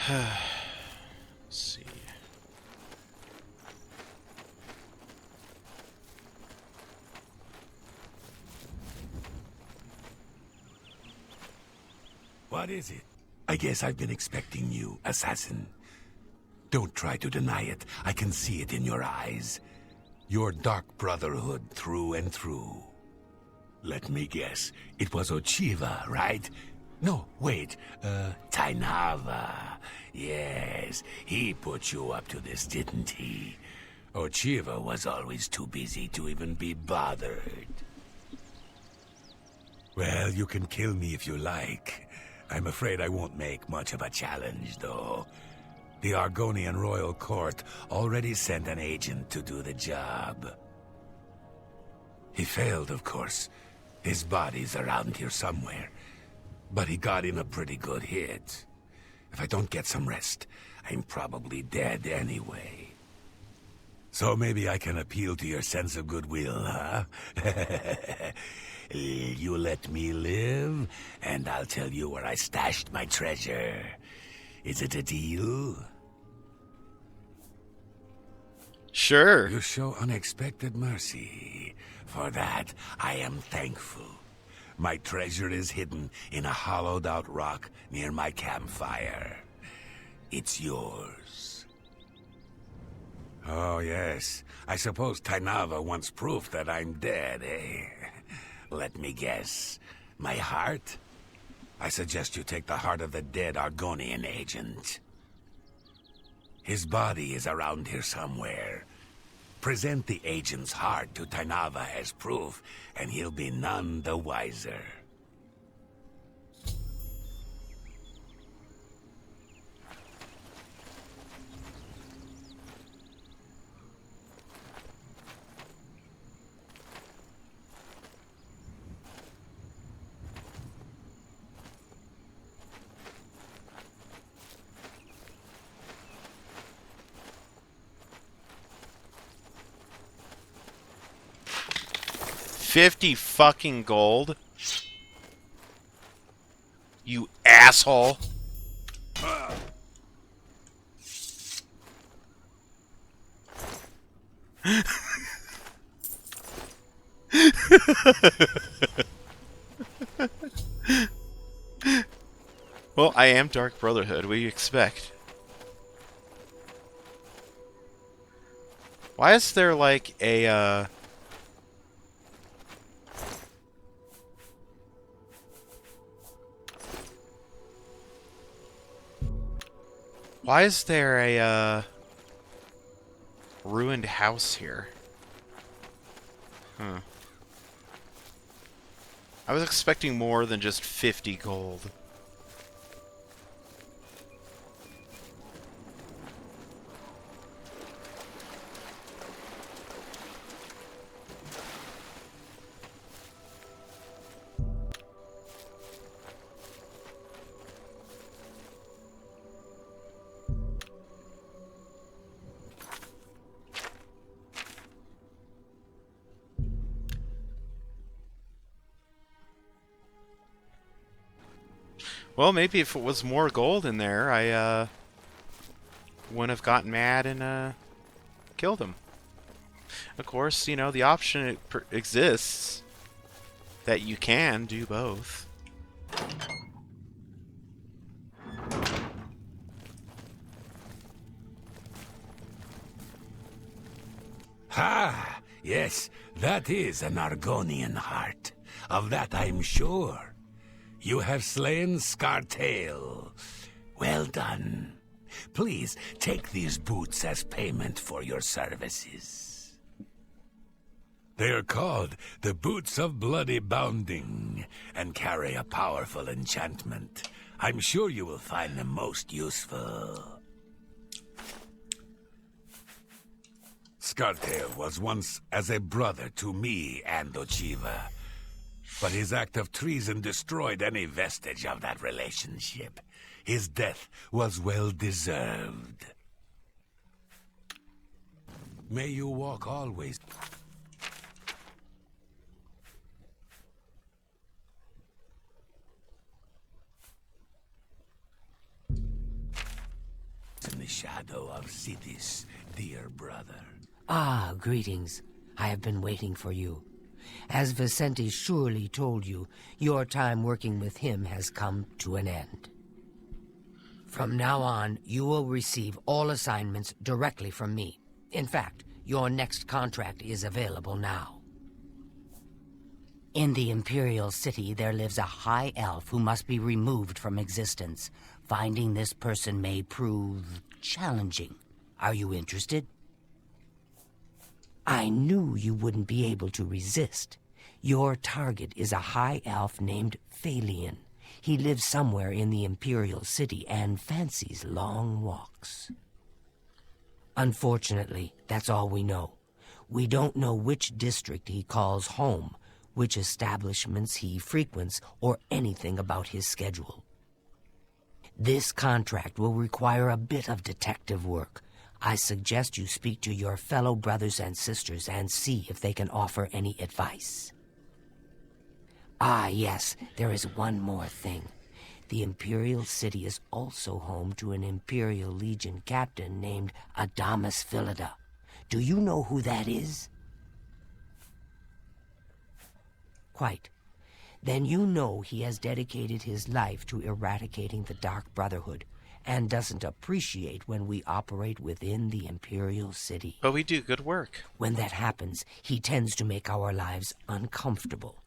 Let's see. What is it? I guess I've been expecting you, assassin. Don't try to deny it. I can see it in your eyes. Your dark brotherhood through and through. Let me guess. It was Ochiva, right? No, wait. Tainava. Yes, he put you up to this, didn't he? Ochiva was always too busy to even be bothered. Well, you can kill me if you like. I'm afraid I won't make much of a challenge, though. The Argonian Royal Court already sent an agent to do the job. He failed, of course. His body's around here somewhere. But he got in a pretty good hit. If I don't get some rest, I'm probably dead anyway. So maybe I can appeal to your sense of goodwill, huh? You let me live, and I'll tell you where I stashed my treasure. Is it a deal? Sure. You show unexpected mercy. For that, I am thankful. My treasure is hidden in a hollowed-out rock near my campfire. It's yours. Oh, yes. I suppose Tainava wants proof that I'm dead, eh? Let me guess. My heart? I suggest you take the heart of the dead Argonian agent. His body is around here somewhere. Present the agent's heart to Tainava as proof, and he'll be none the wiser. $50 fucking gold. You asshole. Well, I am Dark Brotherhood. What do you expect? Why is there like a why is there a ruined house here? Huh. I was expecting more than just 50 gold. Well, maybe if it was more gold in there, I wouldn't have gotten mad and killed him. Of course, you know, the option exists that you can do both. Ha! Yes, that is an Argonian heart. Of that I'm sure. You have slain Skyrimized. Well done. Please take these boots as payment for your services. They are called the Boots of Bloody Bounding and carry a powerful enchantment. I'm sure you will find them most useful. Skyrimized was once as a brother to me and Ochiva. But his act of treason destroyed any vestige of that relationship. His death was well deserved. May you walk always in the shadow of Citis, dear brother. Ah, greetings. I have been waiting for you. As Vicente surely told you, your time working with him has come to an end. From now on, you will receive all assignments directly from me. In fact, your next contract is available now. In the Imperial City, there lives a high elf who must be removed from existence. Finding this person may prove challenging. Are you interested? I knew you wouldn't be able to resist. Your target is a high elf named Phalion. He lives somewhere in the Imperial City and fancies long walks. Unfortunately, that's all we know. We don't know which district he calls home, which establishments he frequents, or anything about his schedule. This contract will require a bit of detective work. I suggest you speak to your fellow brothers and sisters and see if they can offer any advice. Ah, yes, there is one more thing. The Imperial City is also home to an Imperial Legion captain named Adamas Philida. Do you know who that is? Quite. Then you know he has dedicated his life to eradicating the Dark Brotherhood, and doesn't appreciate when we operate within the Imperial City. But we do good work. When that happens, he tends to make our lives uncomfortable.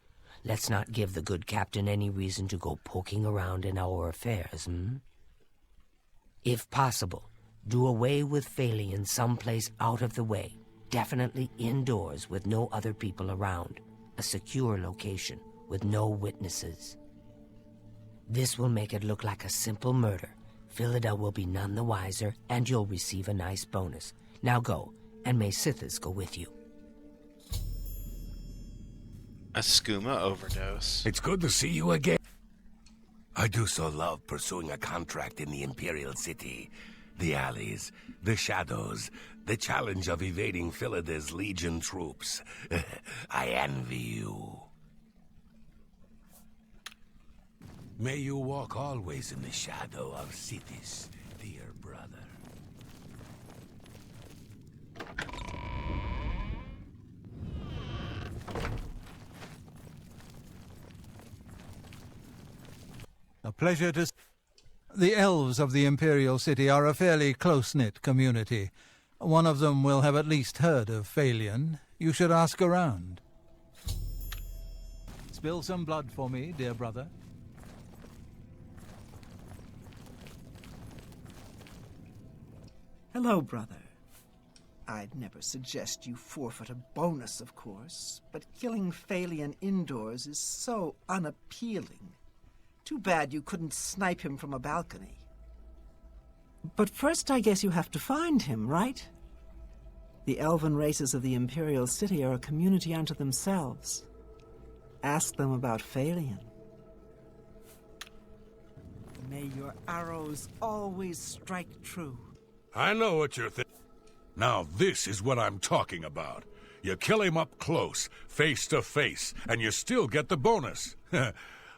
Let's not give the good captain any reason to go poking around in our affairs, If possible, do away with Phalion someplace out of the way, definitely indoors with no other people around, a secure location with no witnesses. This will make it look like a simple murder. Philida will be none the wiser, and you'll receive a nice bonus. Now go, and may Sithis go with you. A skooma overdose. It's good to see you again. I do so love pursuing a contract in the Imperial City. The alleys, the shadows, the challenge of evading Philida's Legion troops. I envy you. May you walk always in the shadow of Sithis, dear brother. A pleasure to... The elves of the Imperial City are a fairly close-knit community. One of them will have at least heard of Phalion. You should ask around. Spill some blood for me, dear brother. Hello, brother. I'd never suggest you forfeit a bonus, of course, but killing Phalion indoors is so unappealing. Too bad you couldn't snipe him from a balcony. But first I guess you have to find him, right? The elven races of the Imperial City are a community unto themselves. Ask them about Phalion. May your arrows always strike true. I know what you're thinking. Now this is what I'm talking about. You kill him up close, face to face, and you still get the bonus.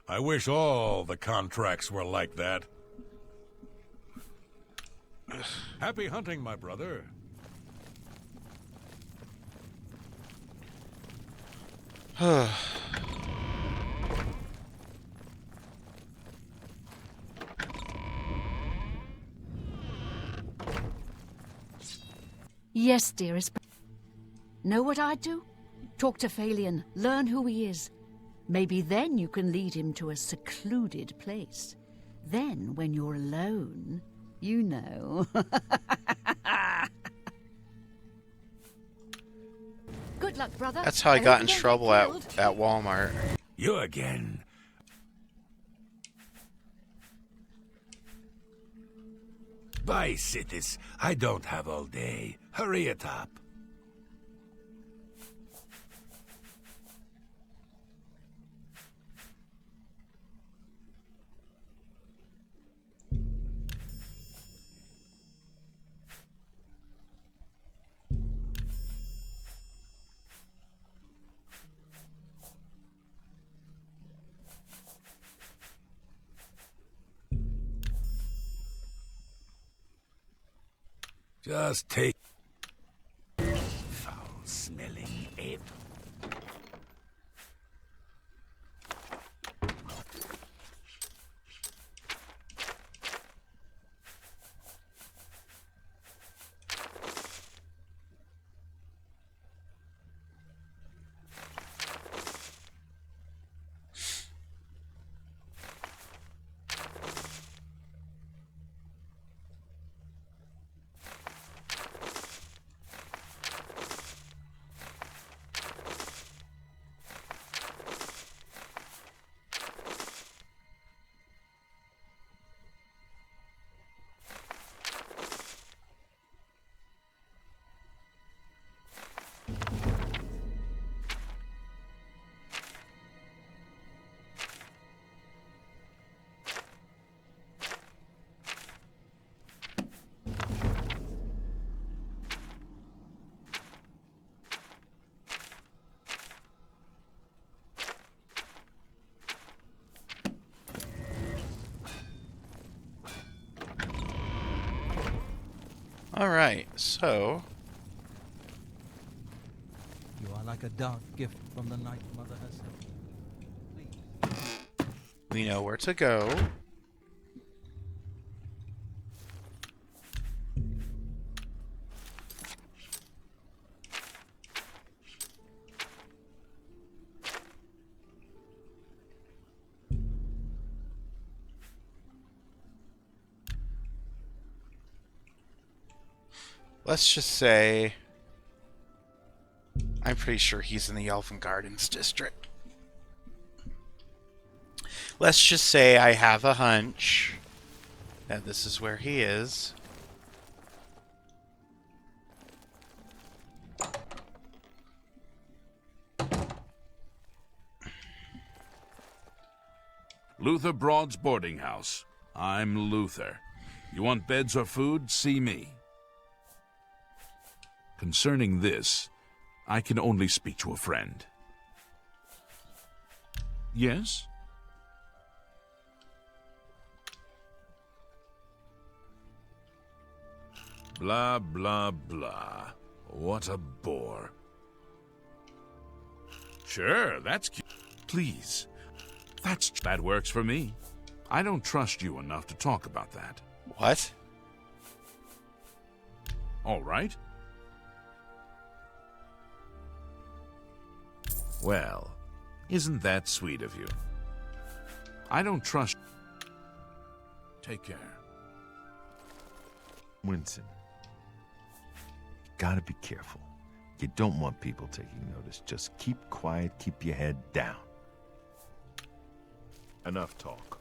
I wish all the contracts were like that. Happy hunting, my brother. Yes, dearest. Know what I'd do? Talk to Phalion, learn who he is. Maybe then you can lead him to a secluded place. Then, when you're alone, you know. Good luck, brother. That's how I got in trouble at Walmart. You again. Bye, Sithis. I don't have all day. Hurry it up. Just take... Foul-smelling ape. Alright, so like a dark gift from the Night Mother herself. Please. We know where to go. Let's just say I'm pretty sure he's in the Elven Gardens district. Let's just say I have a hunch that this is where he is. Luther Broad's boarding house. I'm Luther. You want beds or food? See me. Concerning this, I can only speak to a friend. Yes? Blah, blah, blah. What a bore. Sure, that's cute. Please. That works for me. I don't trust you enough to talk about that. What? All right. Well, isn't that sweet of you? I don't trust... Take care. Winston, you gotta be careful. You don't want people taking notice. Just keep quiet, keep your head down. Enough talk.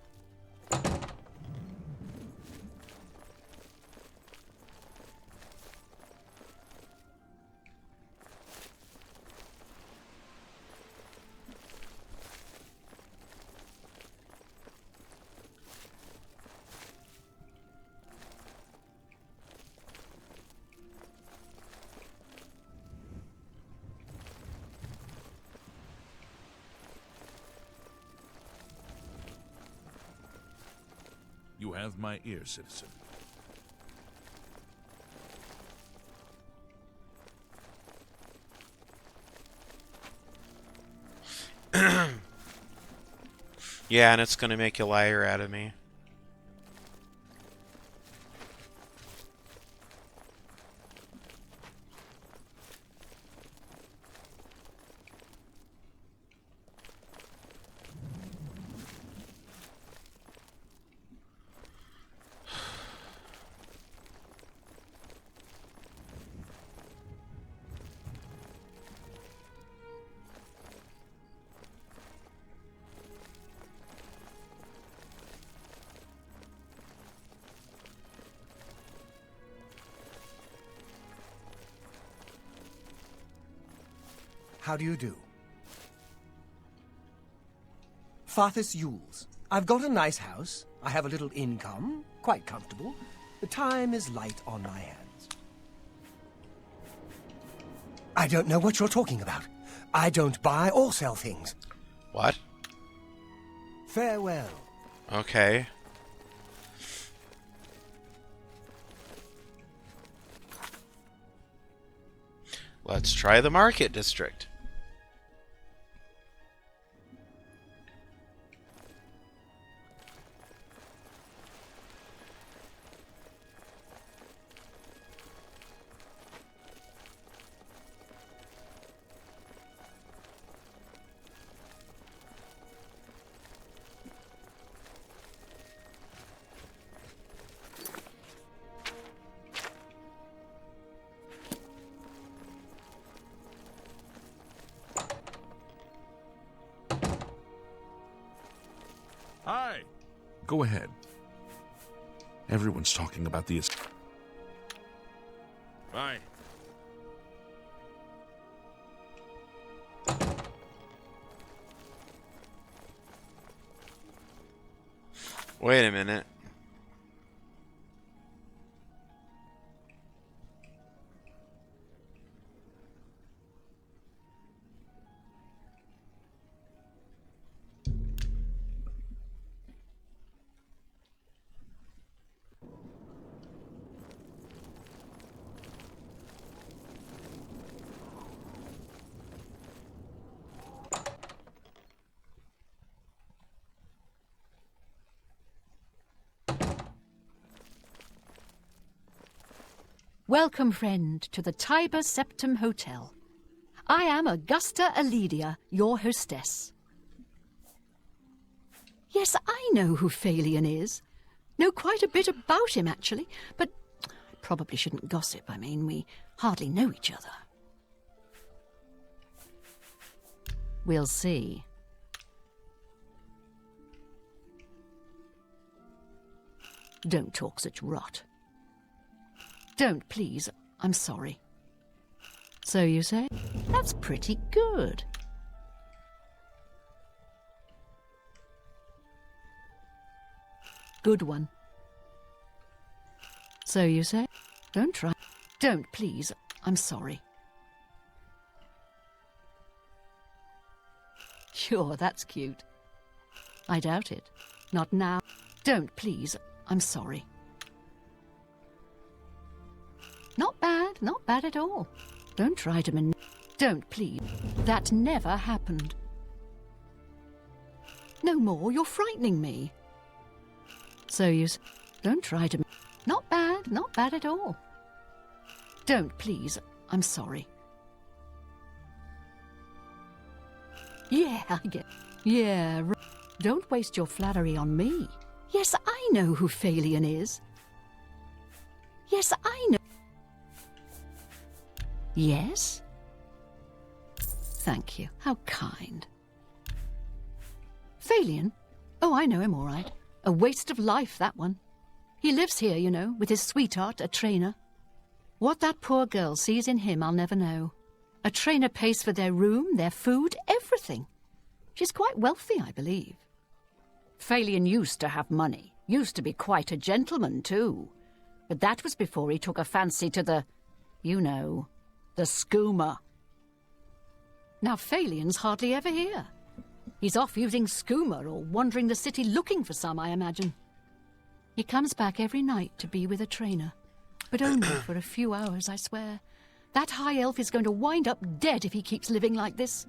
You have my ear, citizen. Yeah, and it's gonna make a liar out of me. How do you do? Farthus Yules. I've got a nice house. I have a little income. Quite comfortable. The time is light on my hands. I don't know what you're talking about. I don't buy or sell things. What? Farewell. Okay. Let's try the market district. Hi. Go ahead. Everyone's talking about the... Bye. Wait a minute. Welcome, friend, to the Tiber Septim Hotel. I am Augusta Aledia, your hostess. Yes, I know who Phalion is. Know quite a bit about him, actually, but I probably shouldn't gossip. I mean, we hardly know each other. We'll see. Don't talk such rot. Don't, please. I'm sorry. So you say? That's pretty good. Good one. So you say? Don't try. Don't, please. I'm sorry. Sure, that's cute. I doubt it. Not now. Don't, please. I'm sorry. Not bad at all. Don't try to Don't, please. That never happened. No more, you're frightening me. So you don't try to Not bad at all. Don't, please. I'm sorry. Yeah, I get. Yeah, don't waste your flattery on me. Yes, I know who Phalion is. Yes, I know. Yes? Thank you. How kind. Phalion? Oh, I know him all right. A waste of life, that one. He lives here, you know, with his sweetheart, a trainer. What that poor girl sees in him, I'll never know. A trainer pays for their room, their food, everything. She's quite wealthy, I believe. Phalion used to have money. Used to be quite a gentleman, too. But that was before he took a fancy to the, you know, the skooma. Now Phalion's hardly ever here. He's off using skooma or wandering the city looking for some, I imagine. He comes back every night to be with a trainer. But only for a few hours, I swear. That high elf is going to wind up dead if he keeps living like this.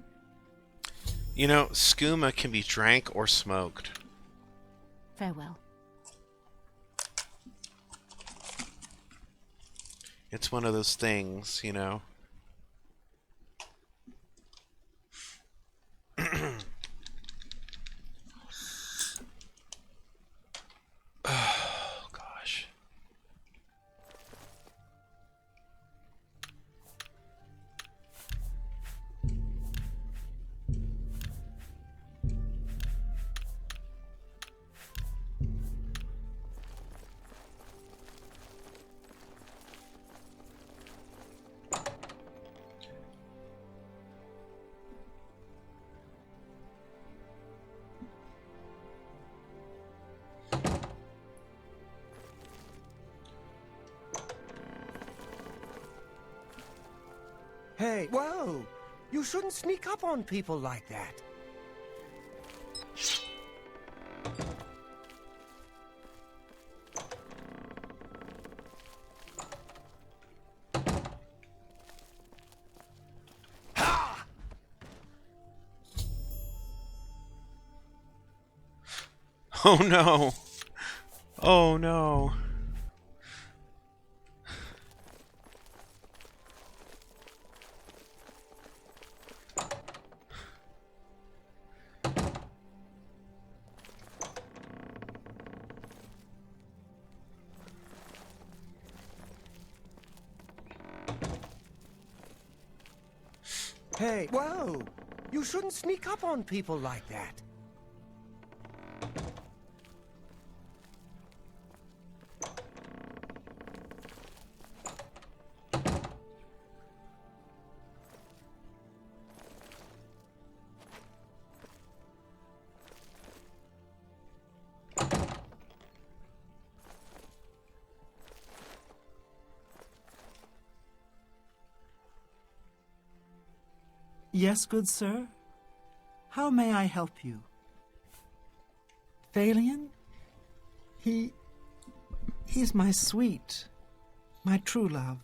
You know, skooma can be drank or smoked. Farewell. It's one of those things, you know. Oh, gosh. Hey, whoa! You shouldn't sneak up on people like that. Oh no! Oh no! Hey, whoa! You shouldn't sneak up on people like that. Yes, good sir? How may I help you? Phalion? He's my sweet, my true love.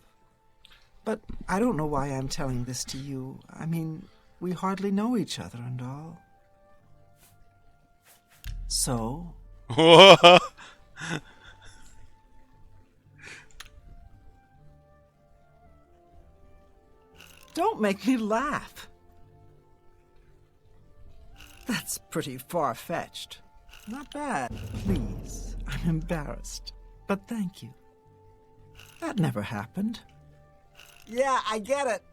But I don't know why I'm telling this to you. I mean, we hardly know each other and all. So? Don't make me laugh. That's pretty far-fetched. Not bad. Please, I'm embarrassed. But thank you. That never happened. Yeah, I get it.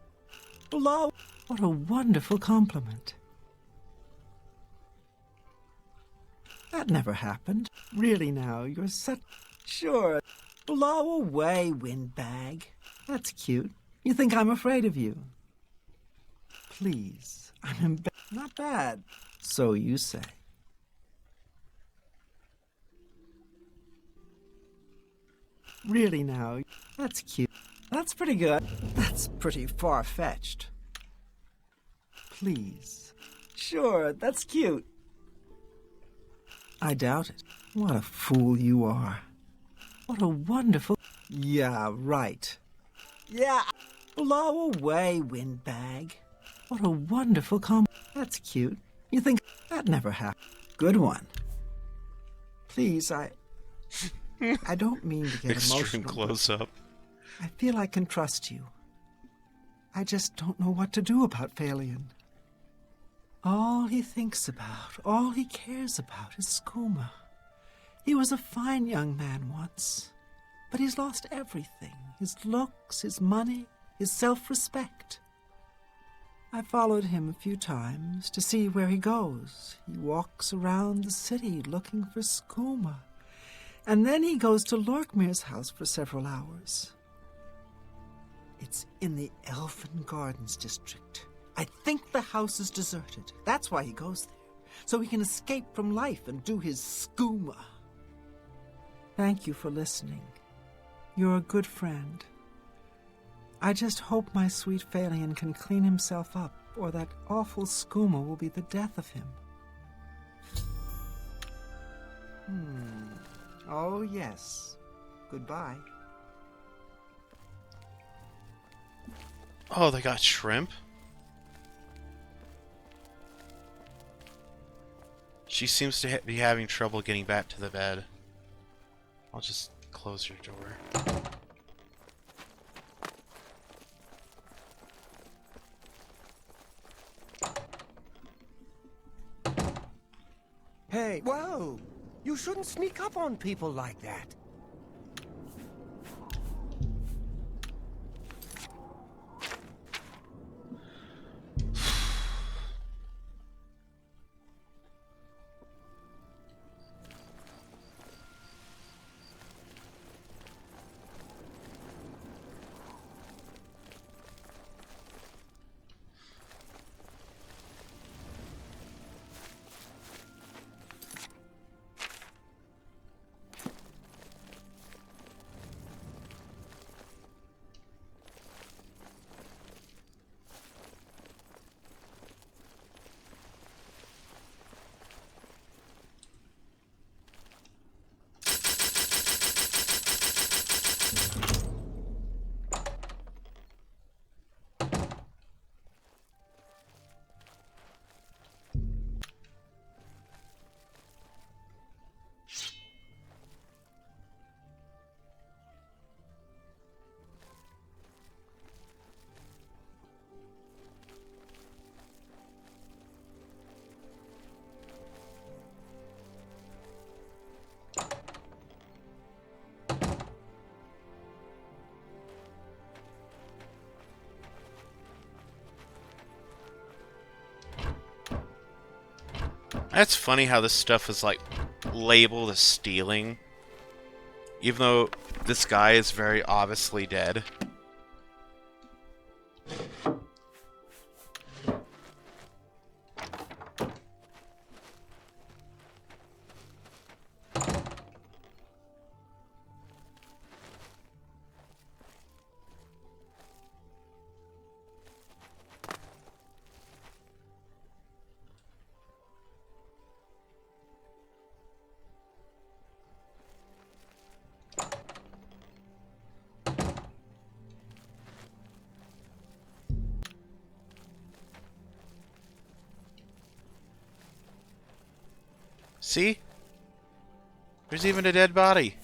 Below. What a wonderful compliment. That never happened. Really now, you're such... Sure. Blow away, windbag. That's cute. You think I'm afraid of you? Please, I'm not bad. So you say. Really now, that's cute. That's pretty good. That's pretty far-fetched. Please. Sure, that's cute. I doubt it. What a fool you are. What a wonderful... Yeah, right. Yeah, blow away, windbag. What a wonderful That's cute. You think that never happened. Good one. Please, I don't mean to get Extreme emotional. close-up. I feel I can trust you. I just don't know what to do about Phalion. All he thinks about, all he cares about is skooma. He was a fine young man once, but he's lost everything. His looks, his money, his self-respect. I followed him a few times to see where he goes. He walks around the city looking for skooma. And then he goes to Lorkmir's house for several hours. It's in the Elfin Gardens district. I think the house is deserted. That's why he goes there. So he can escape from life and do his skooma. Thank you for listening. You're a good friend. I just hope my sweet Phalion can clean himself up, or that awful skooma will be the death of him. Oh, yes. Goodbye. Oh, they got shrimp? She seems to be having trouble getting back to the bed. I'll just close your door. Hey, whoa! You shouldn't sneak up on people like that. That's funny how this stuff is like labeled as stealing, even though this guy is very obviously dead. See? There's even a dead body.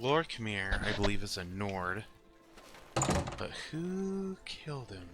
Lorkmir, I believe, is a Nord. But who killed him?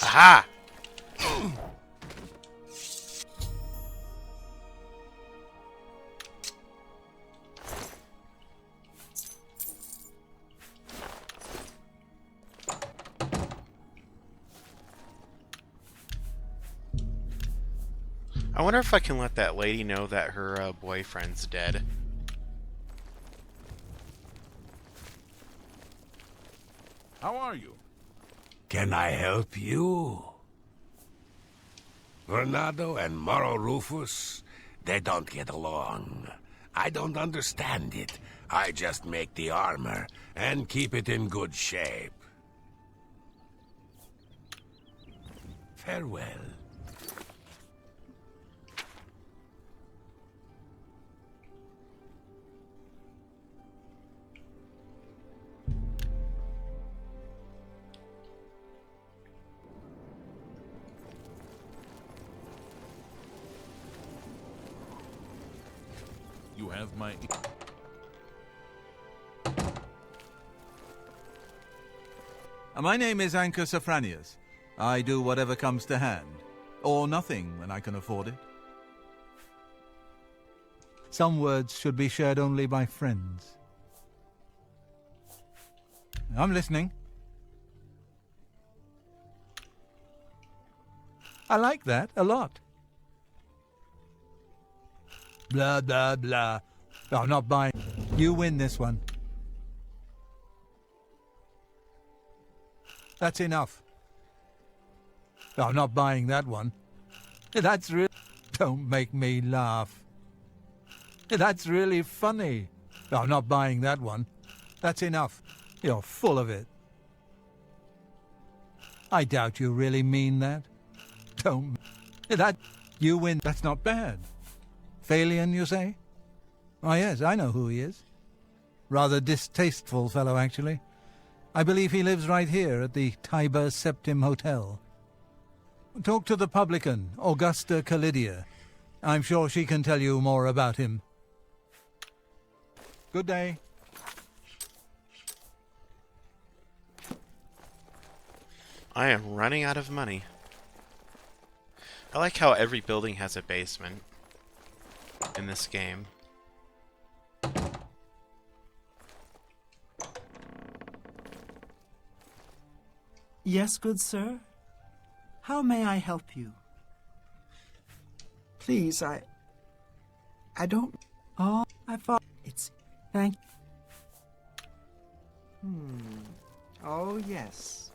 Aha! I wonder if I can let that lady know that her boyfriend's dead. How are you? Can I help you? Renado and Moro Rufus, they don't get along. I don't understand it. I just make the armor and keep it in good shape. Farewell. You have my... My name is Anchor Sophranius. I do whatever comes to hand. Or nothing when I can afford it. Some words should be shared only by friends. I'm listening. I like that a lot. Blah, blah, blah. I'm not buying. You win this one. That's enough. I'm not buying that one. That's really... Don't make me laugh. That's really funny. I'm not buying that one. That's enough. You're full of it. I doubt you really mean that. Don't... That... You win. That's not bad. Phalian, you say? Oh, yes, I know who he is. Rather distasteful fellow, actually. I believe he lives right here at the Tiber Septim Hotel. Talk to the publican, Augusta Calidia. I'm sure she can tell you more about him. Good day. I am running out of money. I like how every building has a basement in this game. Yes, good sir? How may I help you? Please, I don't... Oh, I thought it's... Thank... Oh, yes.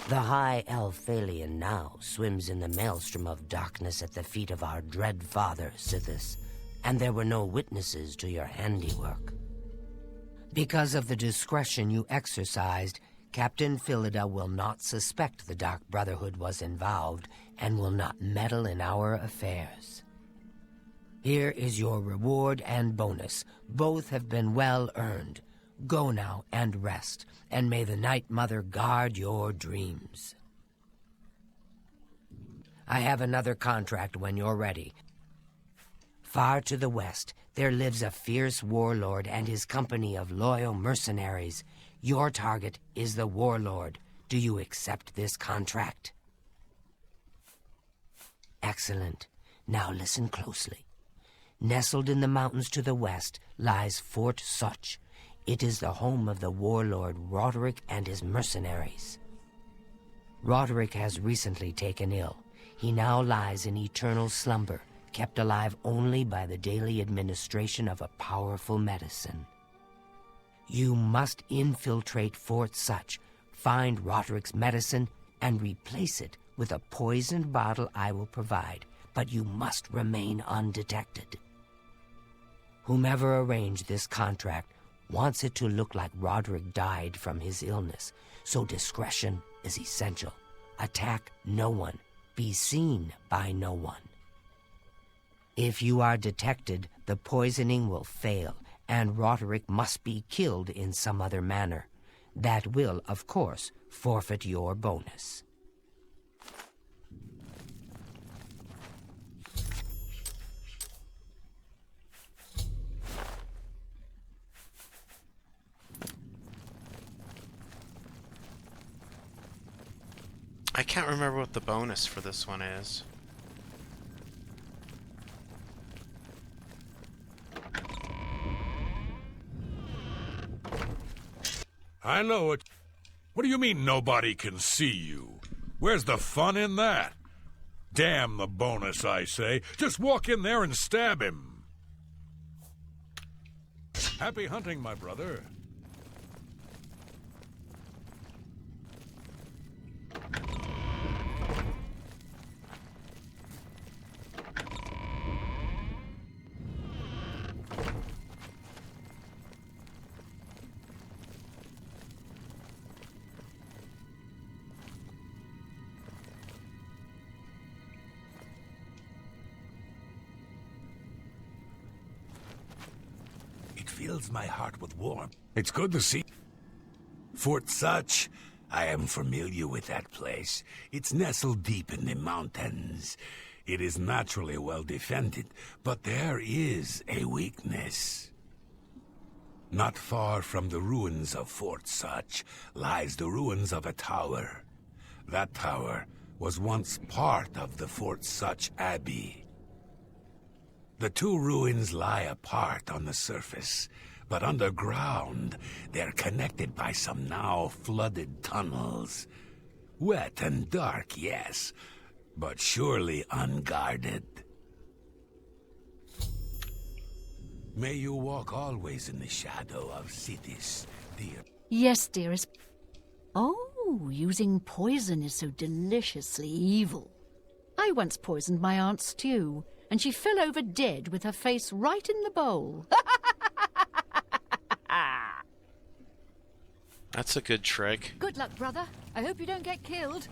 The High Elfalion now swims in the maelstrom of darkness at the feet of our dread father, Sithis, and there were no witnesses to your handiwork. Because of the discretion you exercised, Captain Philida will not suspect the Dark Brotherhood was involved and will not meddle in our affairs. Here is your reward and bonus. Both have been well earned. Go now and rest, and may the Night Mother guard your dreams. I have another contract when you're ready. Far to the west, there lives a fierce warlord and his company of loyal mercenaries. Your target is the warlord. Do you accept this contract? Excellent. Now listen closely. Nestled in the mountains to the west lies Fort Such. It is the home of the warlord Roderick and his mercenaries. Roderick has recently taken ill. He now lies in eternal slumber, kept alive only by the daily administration of a powerful medicine. You must infiltrate Fort Such, find Roderick's medicine, and replace it with a poisoned bottle I will provide, but you must remain undetected. Whomever arranged this contract wants it to look like Roderick died from his illness, so discretion is essential. Attack no one. Be seen by no one. If you are detected, the poisoning will fail, and Roderick must be killed in some other manner. That will, of course, forfeit your bonus. I can't remember what the bonus for this one is. I know what... What do you mean nobody can see you? Where's the fun in that? Damn the bonus, I say. Just walk in there and stab him. Happy hunting, my brother. Fills my heart with warmth. It's good to see. Fort Such, I am familiar with that place. It's nestled deep in the mountains. It is naturally well defended, but there is a weakness. Not far from the ruins of Fort Such lies the ruins of a tower. That tower was once part of the Fort Such Abbey. The two ruins lie apart on the surface, but underground, they're connected by some now flooded tunnels. Wet and dark, yes, but surely unguarded. May you walk always in the shadow of Sithis, dear. Yes, dearest. Oh, Oh, using poison is so deliciously evil. I once poisoned my aunt's stew, and she fell over dead with her face right in the bowl. That's a good trick. Good luck, brother. I hope you don't get killed.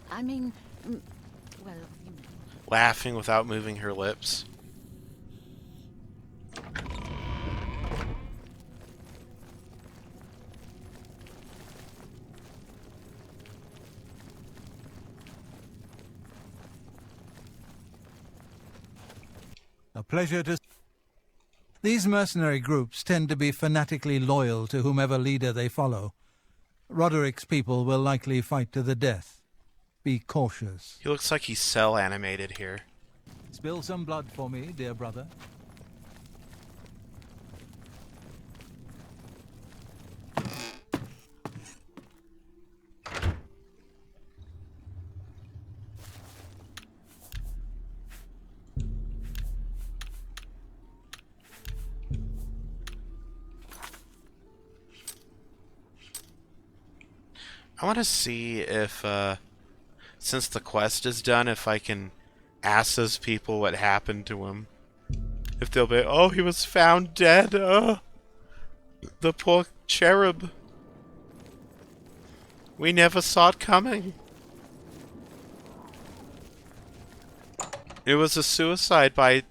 I mean, well, you know. Laughing without moving her lips. A pleasure to... These mercenary groups tend to be fanatically loyal to whomever leader they follow. Roderick's people will likely fight to the death. Be cautious. He looks like he's cell animated here. Spill some blood for me, dear brother. I want to see if, since the quest is done, if I can ask those people what happened to him. If they'll be, oh, he was found dead. Oh, the poor cherub. We never saw it coming. It was a suicide by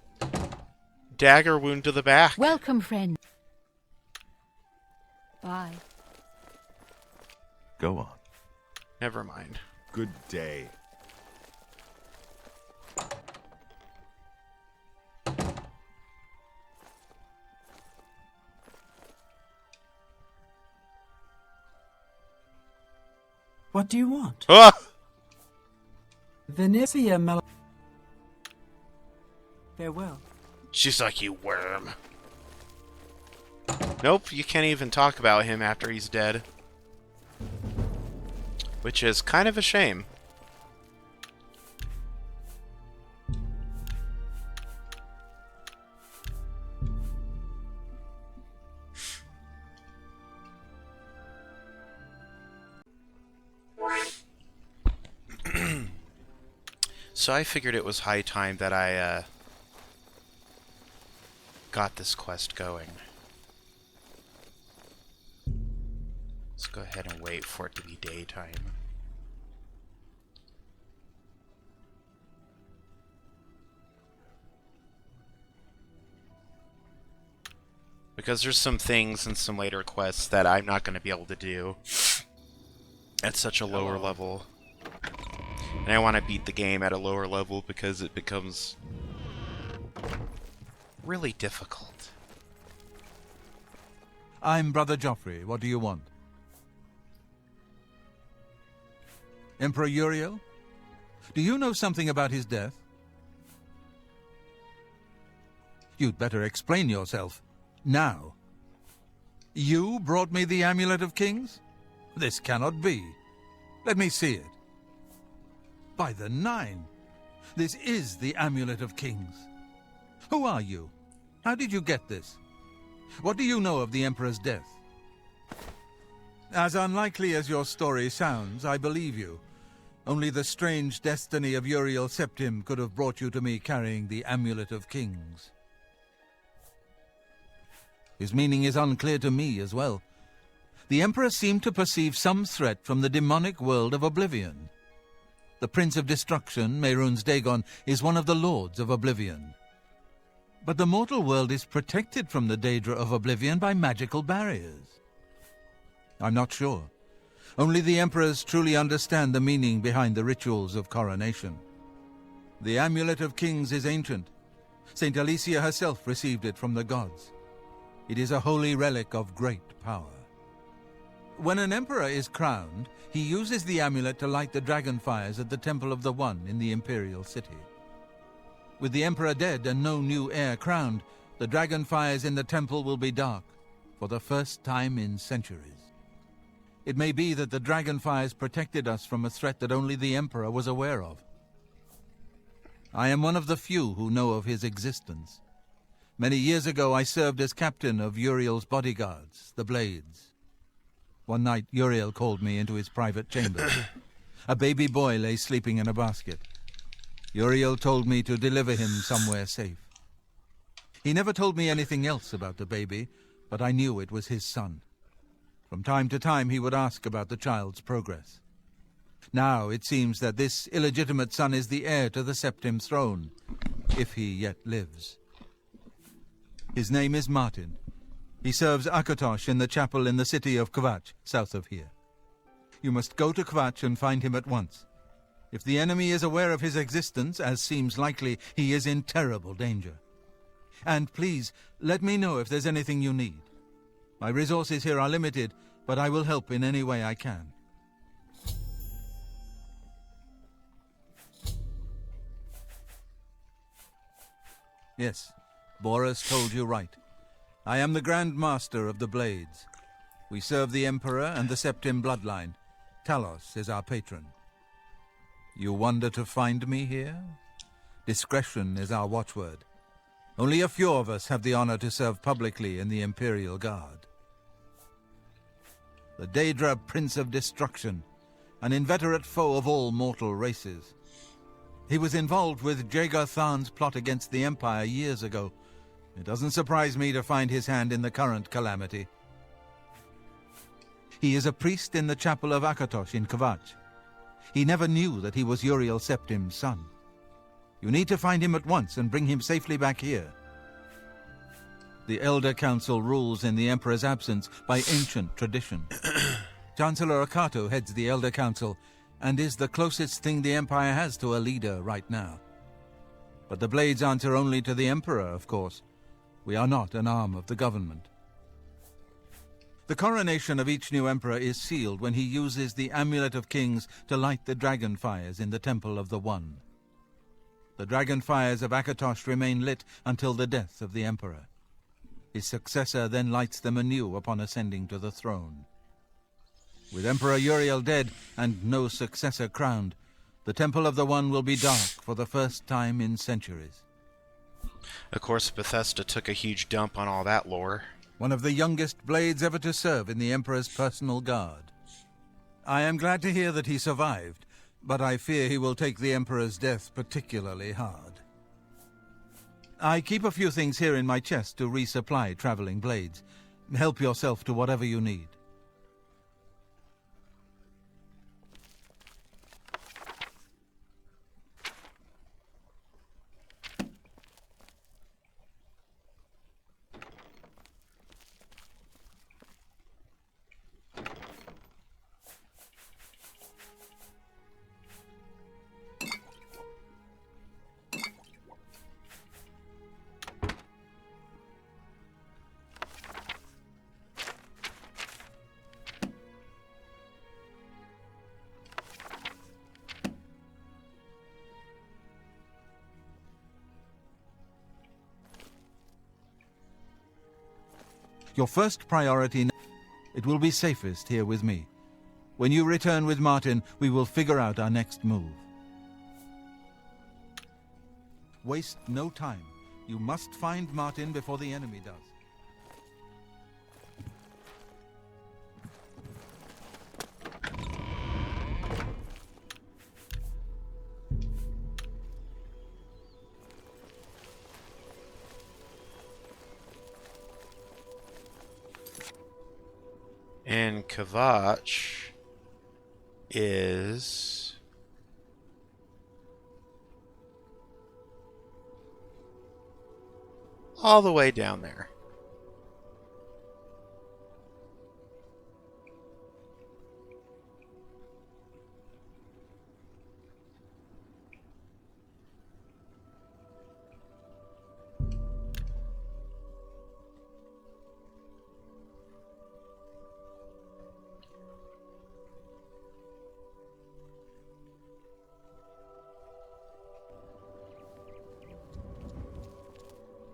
dagger wound to the back. Welcome, friend. Bye. Go on. Never mind. Good day. What do you want? Ah! Venetia Mel... Farewell. She's like, you worm. Nope, you can't even talk about him after he's dead. Which is kind of a shame. So I figured it was high time that I got this quest going. Let's go ahead and wait for it to be daytime. Because there's some things in some later quests that I'm not going to be able to do at such a lower level. And I want to beat the game at a lower level because it becomes really difficult. I'm Brother Joffrey. What do you want? Emperor Uriel? Do you know something about his death? You'd better explain yourself. Now. You brought me the Amulet of Kings? This cannot be. Let me see it. By the Nine! This is the Amulet of Kings. Who are you? How did you get this? What do you know of the Emperor's death? As unlikely as your story sounds, I believe you. Only the strange destiny of Uriel Septim could have brought you to me carrying the Amulet of Kings. His meaning is unclear to me as well. The Emperor seemed to perceive some threat from the demonic world of Oblivion. The Prince of Destruction, Mehrunes Dagon, is one of the Lords of Oblivion. But the mortal world is protected from the Daedra of Oblivion by magical barriers. I'm not sure. Only the Emperors truly understand the meaning behind the rituals of coronation. The Amulet of Kings is ancient. Saint Alicia herself received it from the gods. It is a holy relic of great power. When an emperor is crowned, he uses the amulet to light the dragon fires at the Temple of the One in the Imperial city. With the emperor dead and no new heir crowned, the dragon fires in the temple will be dark, for the first time in centuries. It may be that the dragon fires protected us from a threat that only the emperor was aware of. I am one of the few who know of his existence. Many years ago I served as captain of Uriel's bodyguards, the Blades. One night, Uriel called me into his private chamber. A baby boy lay sleeping in a basket. Uriel told me to deliver him somewhere safe. He never told me anything else about the baby, but I knew it was his son. From time to time, he would ask about the child's progress. Now it seems that this illegitimate son is the heir to the Septim throne, if he yet lives. His name is Martin. He serves Akatosh in the chapel in the city of Kvatch, south of here. You must go to Kvatch and find him at once. If the enemy is aware of his existence, as seems likely, he is in terrible danger. And please, let me know if there's anything you need. My resources here are limited, but I will help in any way I can. Yes, Boris told you right. I am the Grand Master of the Blades. We serve the Emperor and the Septim bloodline. Talos is our patron. You wonder to find me here? Discretion is our watchword. Only a few of us have the honor to serve publicly in the Imperial Guard. The Daedra Prince of Destruction, an inveterate foe of all mortal races. He was involved with Jagar Tharn's plot against the Empire years ago. It doesn't surprise me to find his hand in the current calamity. He is a priest in the chapel of Akatosh in Kvatch. He never knew that he was Uriel Septim's son. You need to find him at once and bring him safely back here. The Elder Council rules in the Emperor's absence by ancient tradition. Chancellor Akato heads the Elder Council and is the closest thing the Empire has to a leader right now. But the Blades answer only to the Emperor, of course. We are not an arm of the government. The coronation of each new Emperor is sealed when he uses the Amulet of Kings to light the dragon fires in the Temple of the One. The dragon fires of Akatosh remain lit until the death of the Emperor. His successor then lights them anew upon ascending to the throne. With Emperor Uriel dead and no successor crowned, the Temple of the One will be dark for the first time in centuries. Of course, Bethesda took a huge dump on all that lore. One of the youngest Blades ever to serve in the Emperor's personal guard. I am glad to hear that he survived, but I fear he will take the Emperor's death particularly hard. I keep a few things here in my chest to resupply traveling Blades. Help yourself to whatever you need. Your first priority, it will be safest here with me. When you return with Martin, we will figure out our next move. Waste no time. You must find Martin before the enemy does. And Kvatch is all the way down there.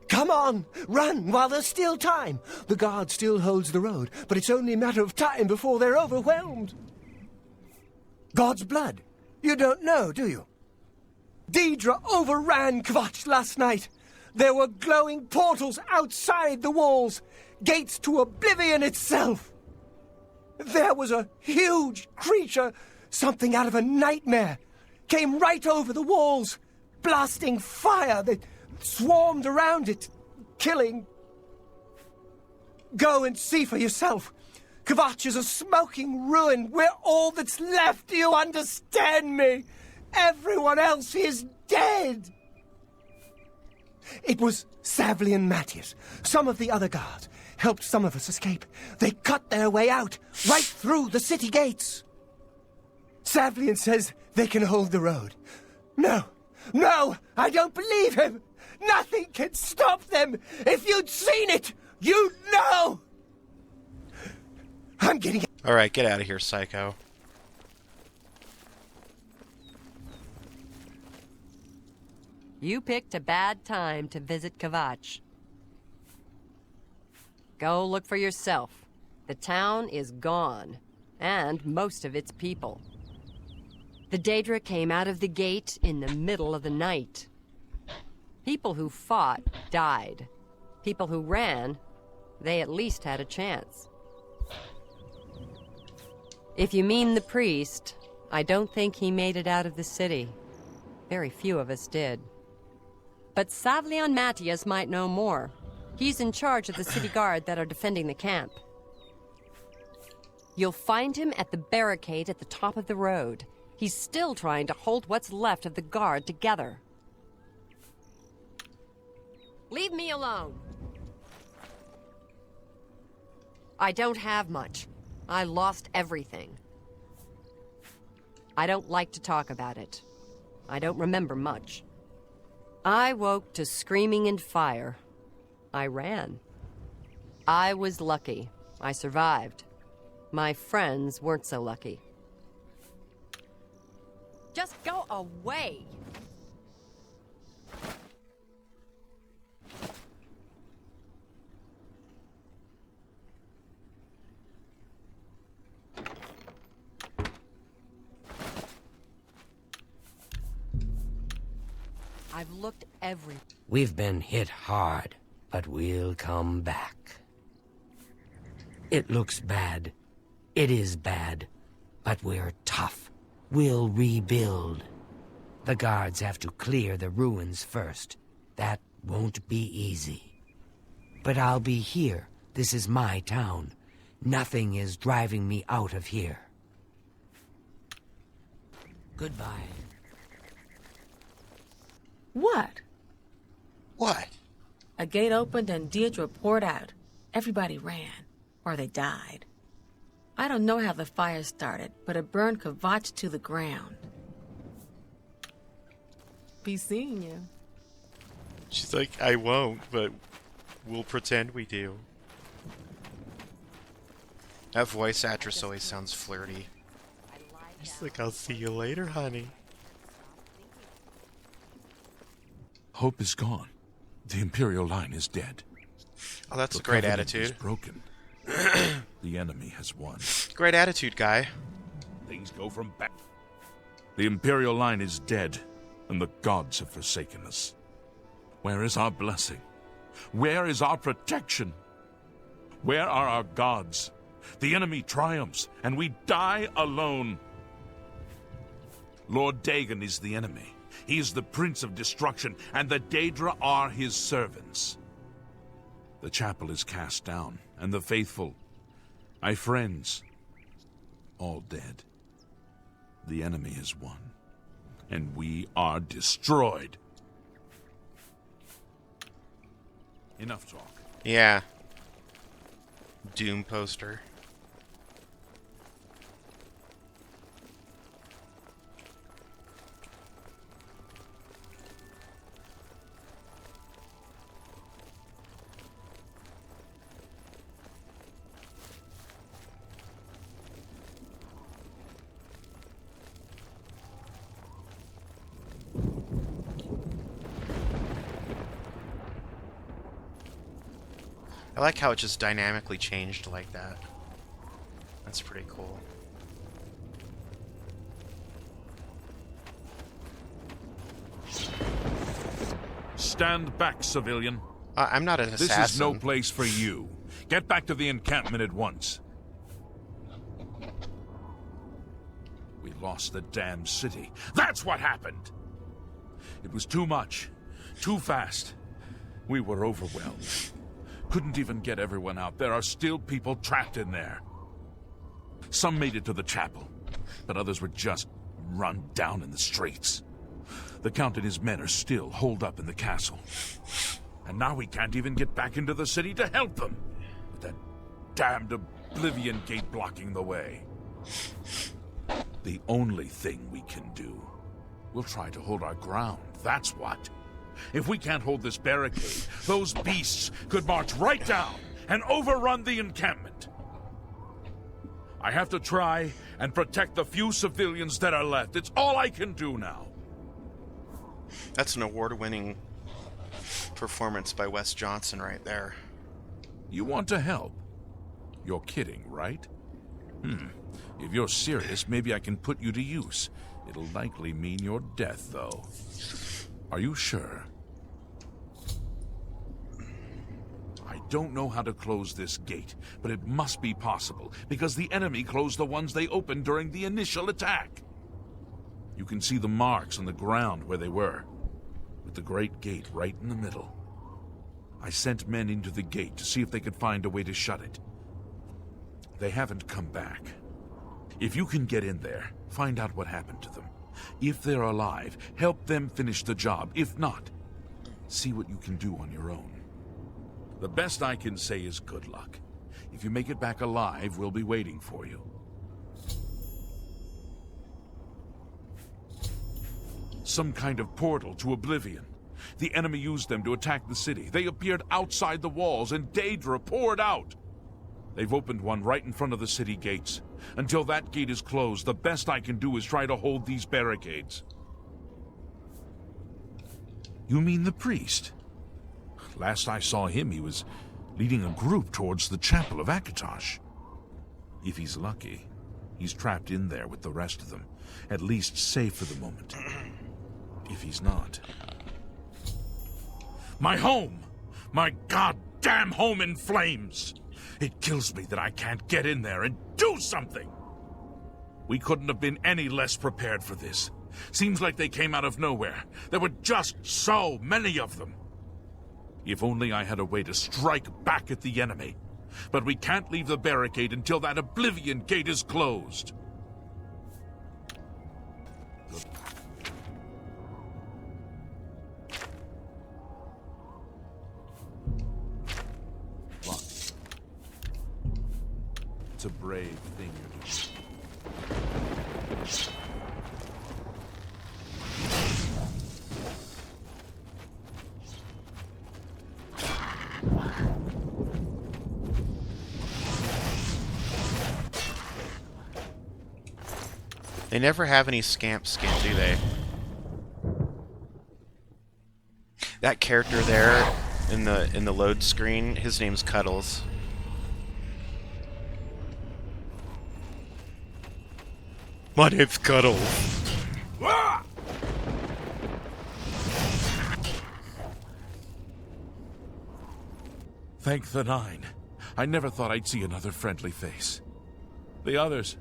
Come on! Run while there's still time! The guard still holds the road, but it's only a matter of time before they're overwhelmed. God's blood. You don't know, do you? Daedra overran Kvatch last night. There were glowing portals outside the walls, gates to Oblivion itself. There was a huge creature, something out of a nightmare, came right over the walls, blasting fire that swarmed around it, killing. Go and see for yourself. Kvatch is a smoking ruin. We're all that's left. Do you understand me? Everyone else is dead. It was Savli and Matthias. Some of the other guards helped some of us escape. They cut their way out, right through the city gates. Savlian says they can hold the road. No, I don't believe him. Nothing can stop them. If you'd seen it, you'd know. I'm getting... All right, get out of here, psycho. You picked a bad time to visit Kvatch. Go look for yourself. The town is gone, and most of its people. The Daedra came out of the gate in the middle of the night. People who fought died. People who ran, they at least had a chance. If you mean the priest, I don't think he made it out of the city. Very few of us did. But Savlian Matthias might know more. He's in charge of the city guard that are defending the camp. You'll find him at the barricade at the top of the road. He's still trying to hold what's left of the guard together. Leave me alone. I don't have much. I lost everything. I don't like to talk about it. I don't remember much. I woke to screaming and fire. I ran. I was lucky. I survived. My friends weren't so lucky. Just go away! I've looked every... We've been hit hard, but we'll come back. It looks bad. It is bad. But we're tough. We'll rebuild. The guards have to clear the ruins first. That won't be easy. But I'll be here. This is my town. Nothing is driving me out of here. Goodbye. What? What? A gate opened and Deirdre poured out. Everybody ran, or they died. I don't know how the fire started, but it burned Kvatch to the ground. Be seeing you. She's like, I won't, but we'll pretend we do. That voice actress always sounds flirty. She's like, I'll see you later, honey. Hope is gone. The Imperial line is dead. Oh, that's The a great Covenant attitude. is broken. The enemy has won. Great attitude, guy. Things go from back. The Imperial line is dead, and the gods have forsaken us. Where is our blessing? Where is our protection? Where are our gods? The enemy triumphs, and we die alone. Lord Dagon is the enemy. He is the Prince of Destruction, and the Daedra are his servants. The chapel is cast down, and the faithful, my friends, all dead. The enemy has won, and we are destroyed. Enough talk. Yeah. Doom poster. I like how it just dynamically changed like that. That's pretty cool. Stand back, civilian. I'm not an assassin. This is no place for you. Get back to the encampment at once. lost the damn city. That's what happened! It was too much. Too fast. We were overwhelmed. Couldn't even get everyone out. There are still people trapped in there. Some made it to the chapel, but others were just run down in the streets. The Count and his men are still holed up in the castle. And now we can't even get back into the city to help them, with that damned Oblivion gate blocking the way. The only thing we can do, we'll try to hold our ground, that's what. If we can't hold this barricade, those beasts could march right down and overrun the encampment. I have to try and protect the few civilians that are left. It's all I can do now. That's an award-winning performance by Wes Johnson right there. You want to help? You're kidding, right? If you're serious, maybe I can put you to use. It'll likely mean your death, though. Are you sure? I don't know how to close this gate, but it must be possible, because the enemy closed the ones they opened during the initial attack. You can see the marks on the ground where they were, with the great gate right in the middle. I sent men into the gate to see if they could find a way to shut it. They haven't come back. If you can get in there, find out what happened to them. If they're alive, help them finish the job. If not, see what you can do on your own. The best I can say is good luck. If you make it back alive, we'll be waiting for you. Some kind of portal to Oblivion. The enemy used them to attack the city. They appeared outside the walls, and Daedra poured out. They've opened one right in front of the city gates. Until that gate is closed, the best I can do is try to hold these barricades. You mean the priest? Last I saw him, he was leading a group towards the chapel of Akatosh. If he's lucky, he's trapped in there with the rest of them, at least safe for the moment. If he's not... My home! My goddamn home in flames! It kills me that I can't get in there and do something! We couldn't have been any less prepared for this. Seems like they came out of nowhere. There were just so many of them. If only I had a way to strike back at the enemy. But we can't leave the barricade until that Oblivion gate is closed. It's a brave thing you're doing. They never have any scamp skin, do they? That character there in the load screen, his name's Cuddles. My name's Cuddles. Thank the Nine. I never thought I'd see another friendly face. The others...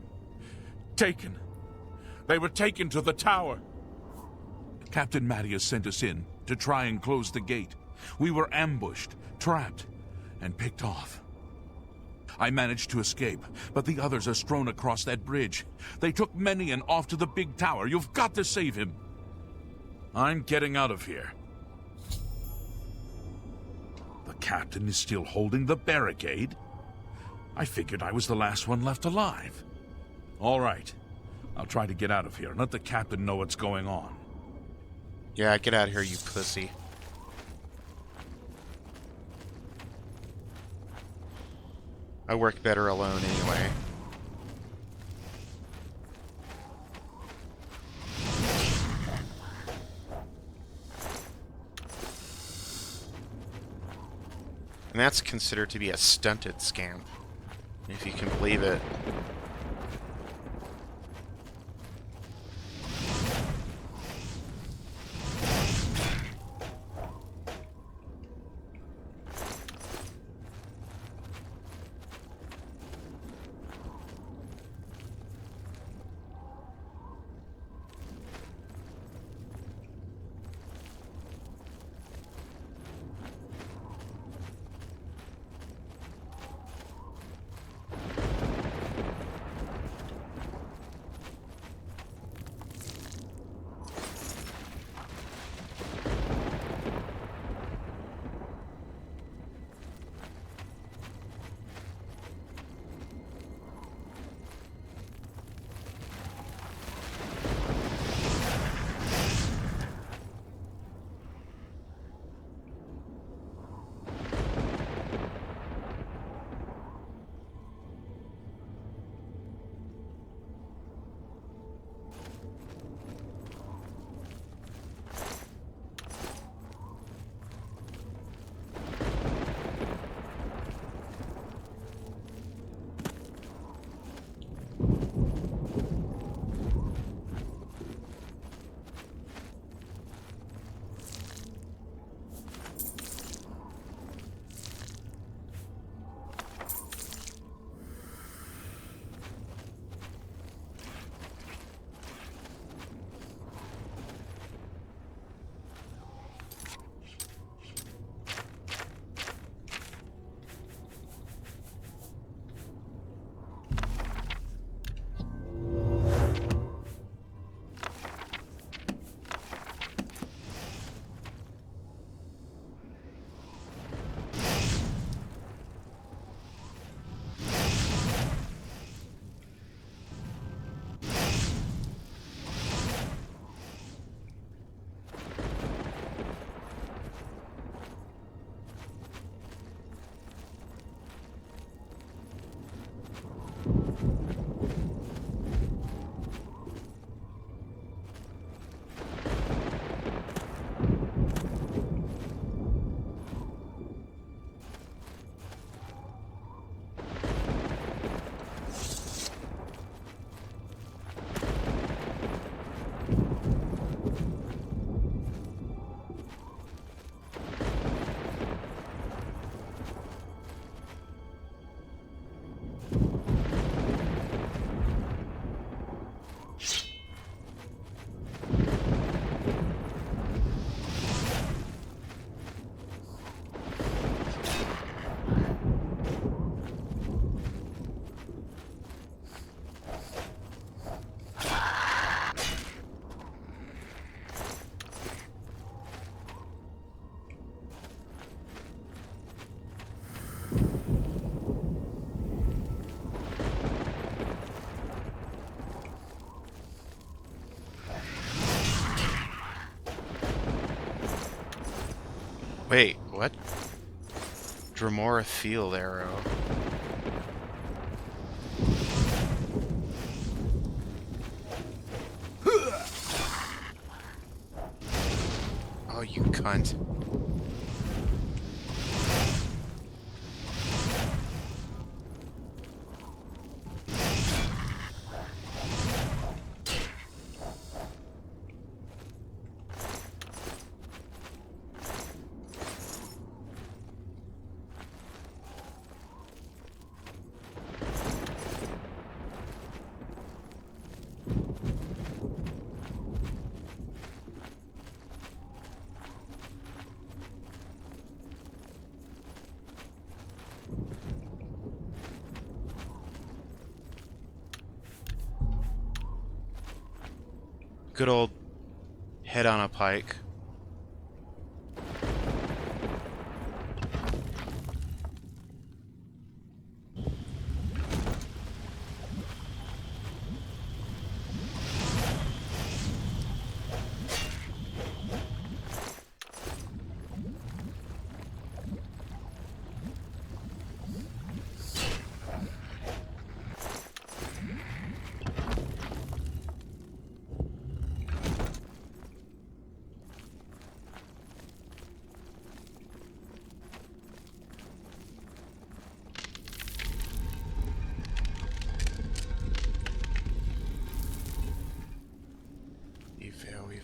taken. They were taken to the tower. Captain Mattias sent us in to try and close the gate. We were ambushed, trapped, and picked off. I managed to escape, but the others are strewn across that bridge. They took Menion off to the big tower. You've got to save him. I'm getting out of here. The captain is still holding the barricade? I figured I was the last one left alive. All right. I'll try to get out of here and let the captain know what's going on. Yeah, get out of here, you pussy. I work better alone anyway. And that's considered to be a stunted scamp, if you can believe it. Wait, what? Dremora field arrow. Oh, you cunt. Good old head on a pike.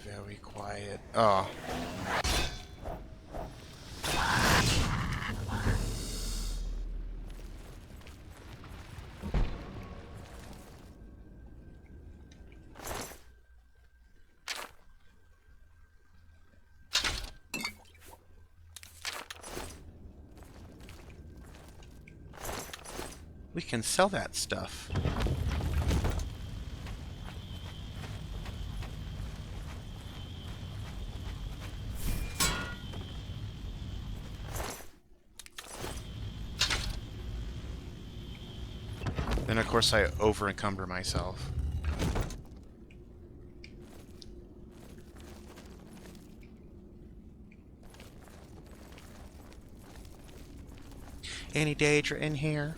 Very quiet. Oh. We can sell that stuff. Then, of course, I over-encumber myself. Any Daedra in here?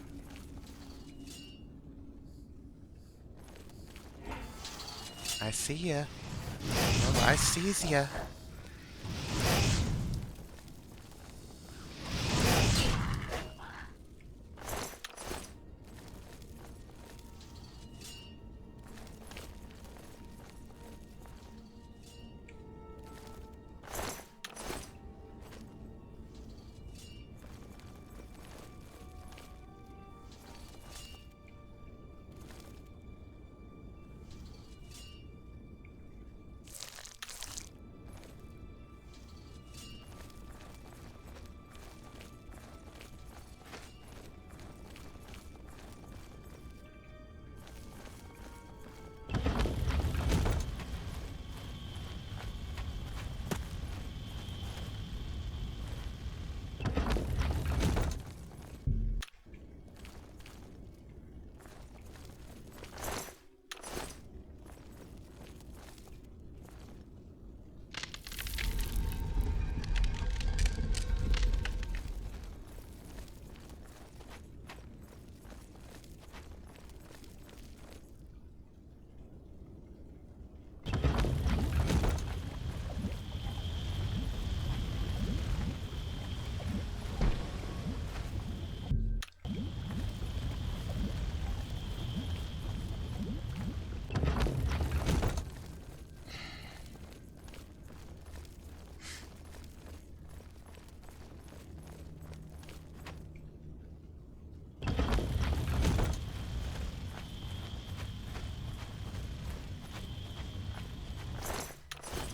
I see ya. Oh, I sees ya.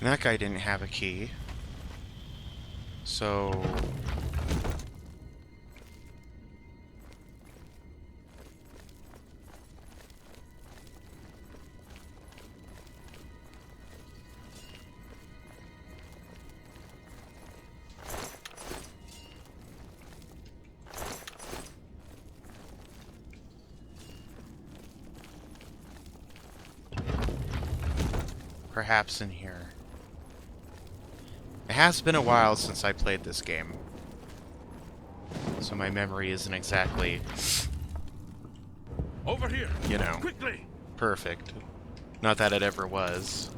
And that guy didn't have a key. So... Perhaps in here. It has been a while since I played this game, so my memory isn't exactly, Over here! you know, Quickly! perfect. Not that it ever was.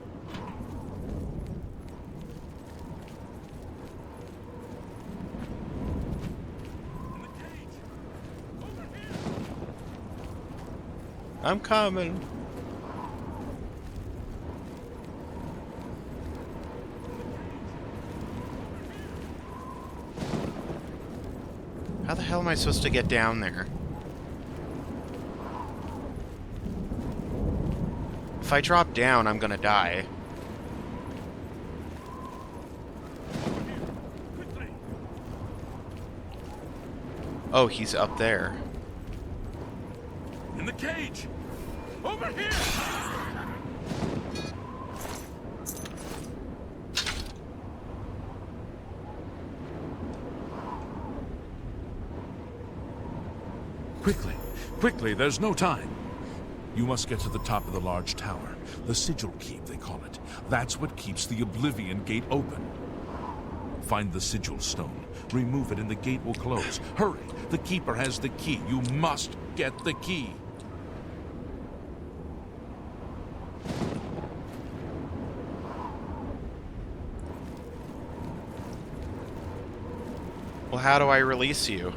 In the cage! Over here! I'm coming. How the hell am I supposed to get down there? If I drop down, I'm gonna die. Quickly! Oh, he's up there. In the cage! Over here! Quickly! Quickly! There's no time! You must get to the top of the large tower. The Sigil Keep, they call it. That's what keeps the Oblivion Gate open. Find the Sigil Stone. Remove it and the gate will close. Hurry! The Keeper has the key. You must get the key. Well, how do I release you?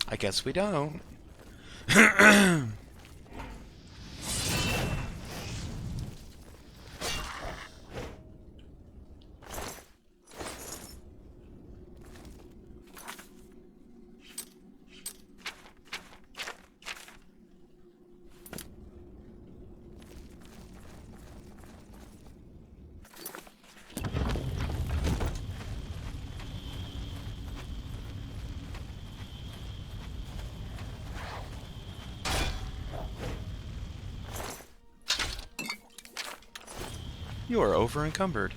I guess we don't. You are over encumbered.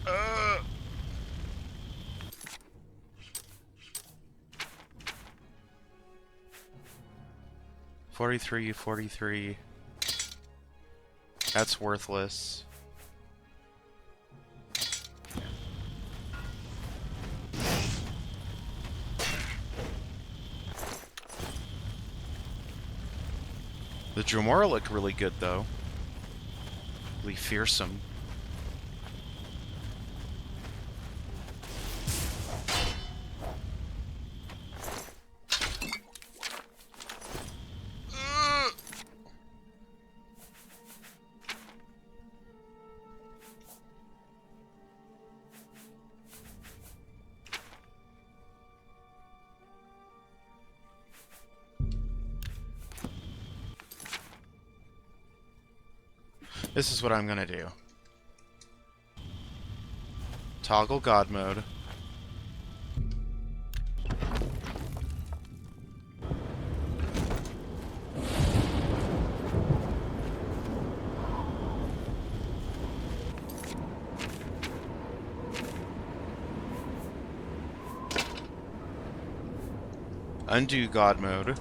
Uh. 43. That's worthless. The Dremora looked really good, though. Really fearsome. This is what I'm gonna do. Toggle God mode. Undo God mode.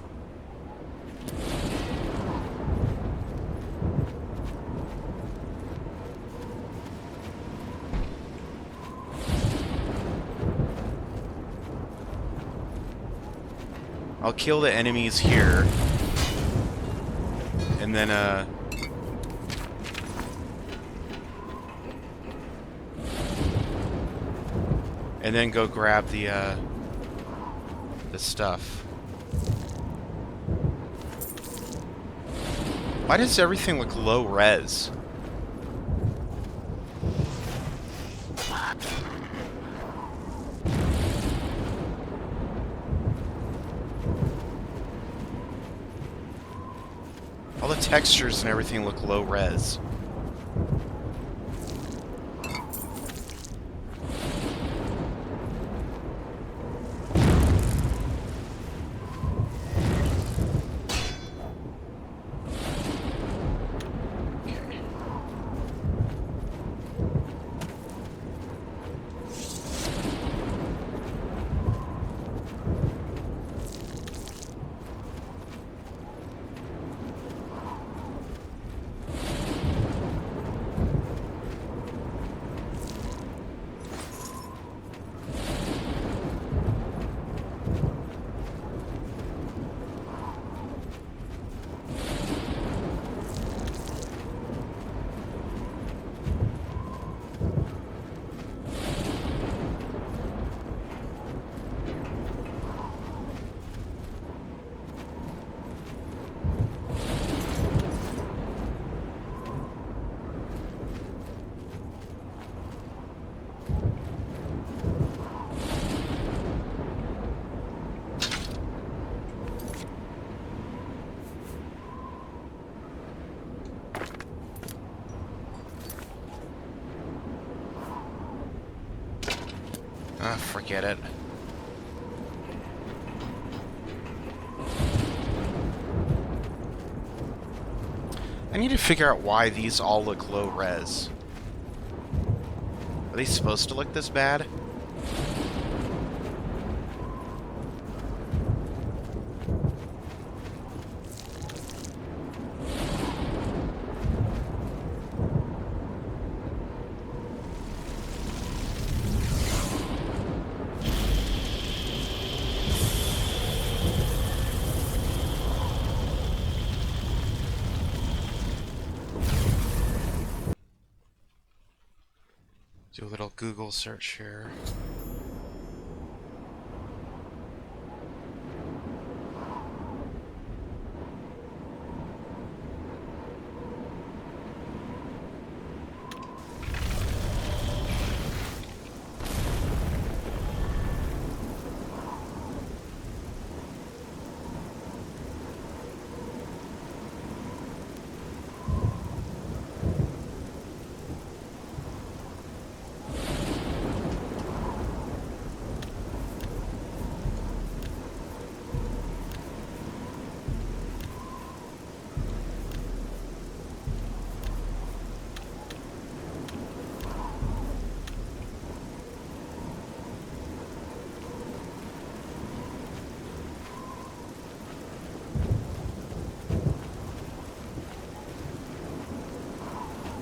I'll kill the enemies here. And then, and then go grab the stuff. Why does everything look low res? textures and everything look low res. Ah, forget it. I need to figure out why these all look low res. Are they supposed to look this bad? Do a little Google search here.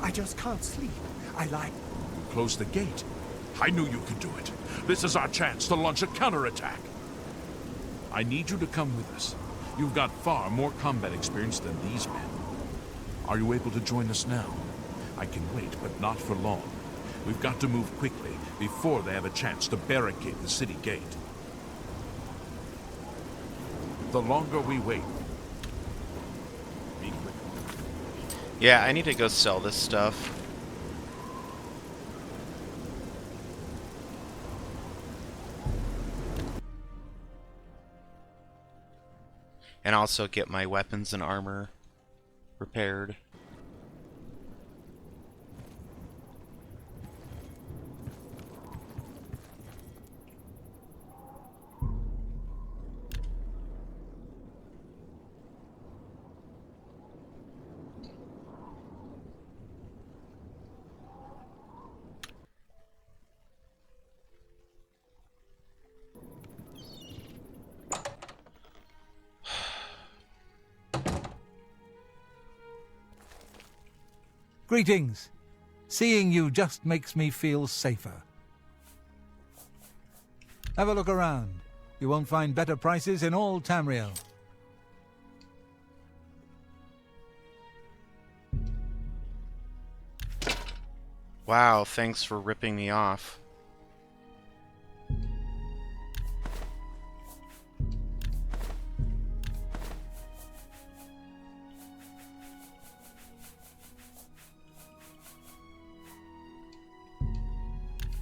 I just can't sleep. I like... Close the gate. I knew you could do it. This is our chance to launch a counterattack. I need you to come with us. You've got far more combat experience than these men. Are you able to join us now? I can wait, but not for long. We've got to move quickly before they have a chance to barricade the city gate. The longer we wait... Be quick. Yeah, I need to go sell this stuff. And also get my weapons and armor repaired. Greetings. Seeing you just makes me feel safer. Have a look around. You won't find better prices in all Tamriel. Wow, thanks for ripping me off.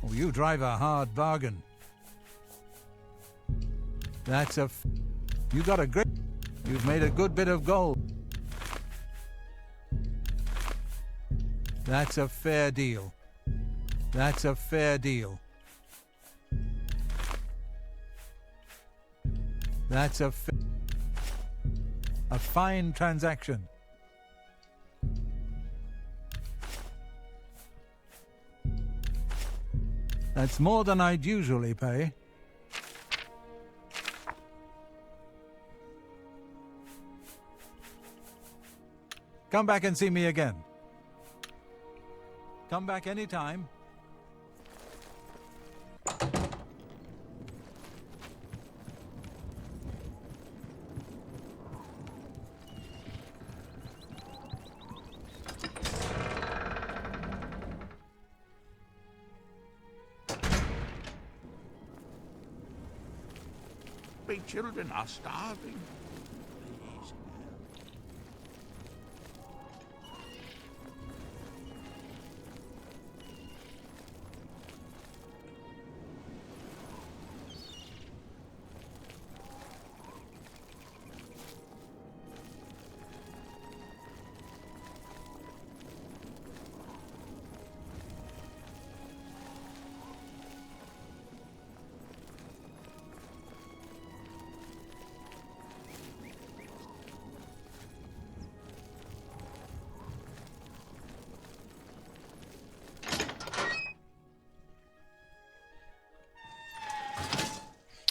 Oh, you drive a hard bargain. That's a... You got a great... You've made a good bit of gold. That's a fair deal. That's a fair deal. That's a fine transaction. That's more than I'd usually pay. Come back and see me again. Come back anytime. My children are starving. Please.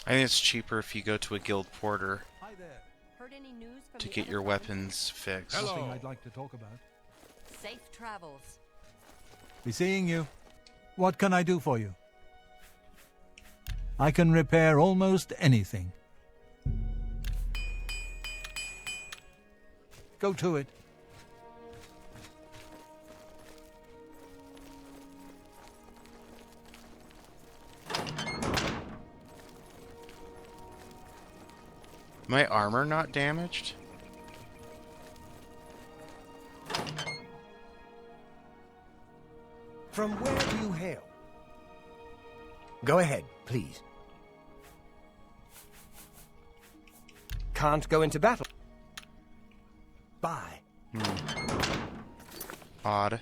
I think it's cheaper if you go to a guild porter Hi there. Heard any news from to the get other your front? weapons fixed. Hello. Something I'd like to talk about. Safe travels. Be seeing you. What can I do for you? I can repair almost anything. Go to it. My armor not damaged? From where do you hail? Go ahead, please. Can't go into battle. Bye. Odd.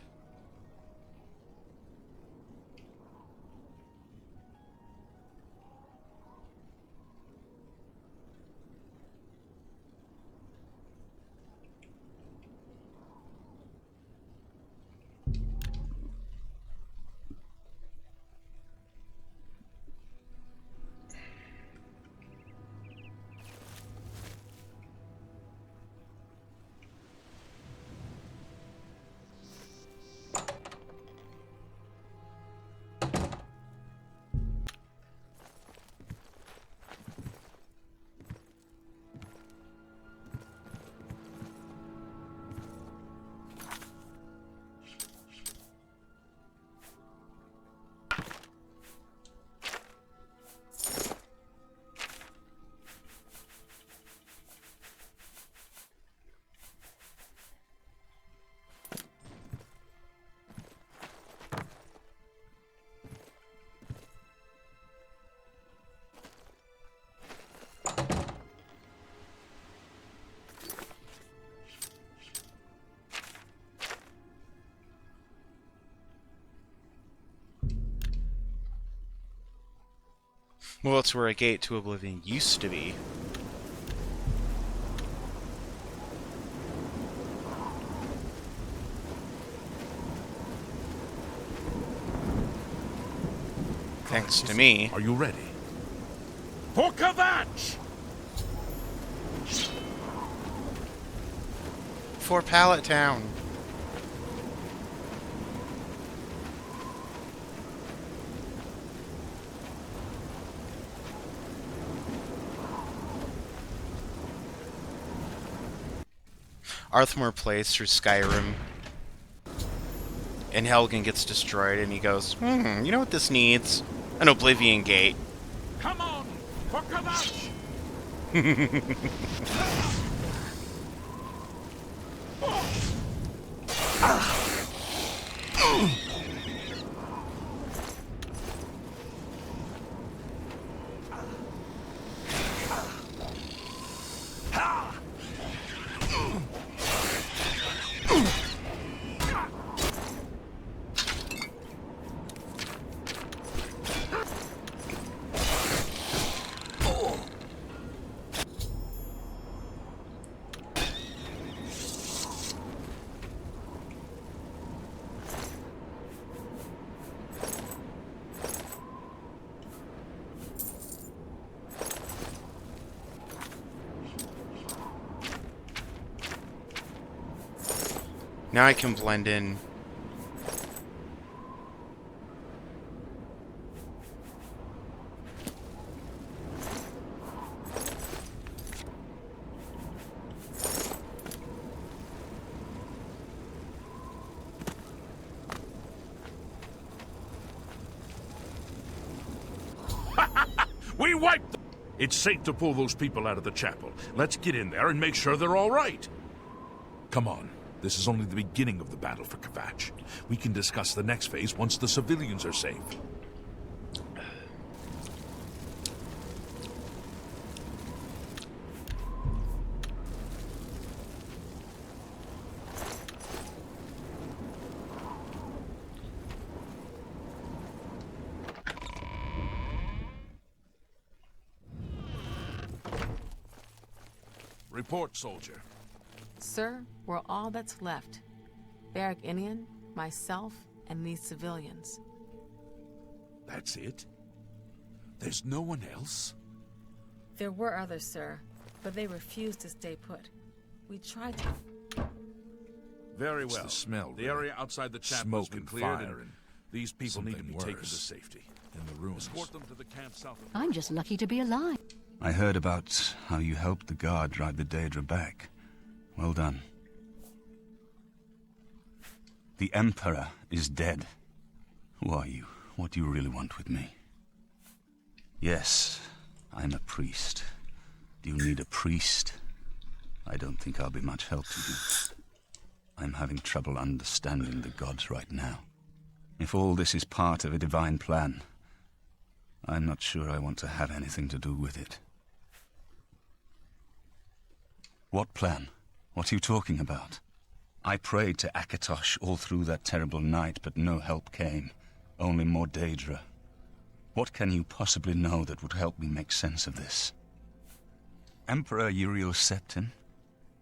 Well, it's where a gate to Oblivion used to be. Thanks to me. Are you ready? For Kvatch! For Pallet Town. Arthmore plays through Skyrim, and Helgen gets destroyed, and he goes, you know what this needs? An Oblivion gate. Come on! For Kvatch! Now I can blend in. We wiped them! It's safe to pull those people out of the chapel. Let's get in there and make sure they're all right. Come on. This is only the beginning of the battle for Kvatch. We can discuss the next phase once the civilians are safe. Report, soldier. Sir, we're all that's left. Barrack Inian, myself, and these civilians. That's it? There's no one else? There were others, sir, but they refused to stay put. We tried to. Very well. It's the smell, The area outside the chapel has been cleared, fire, and these people need to be taken to worse. safety. In the ruins. Escort them to the camp south of... I'm just lucky to be alive. I heard about how you helped the guard drive the Daedra back. Well done. The Emperor is dead. Who are you? What do you really want with me? Yes, I'm a priest. Do you need a priest? I don't think I'll be much help to you. I'm having trouble understanding the gods right now. If all this is part of a divine plan, I'm not sure I want to have anything to do with it. What plan? What are you talking about? I prayed to Akatosh all through that terrible night, but no help came. Only more Daedra. What can you possibly know that would help me make sense of this? Emperor Uriel Septim?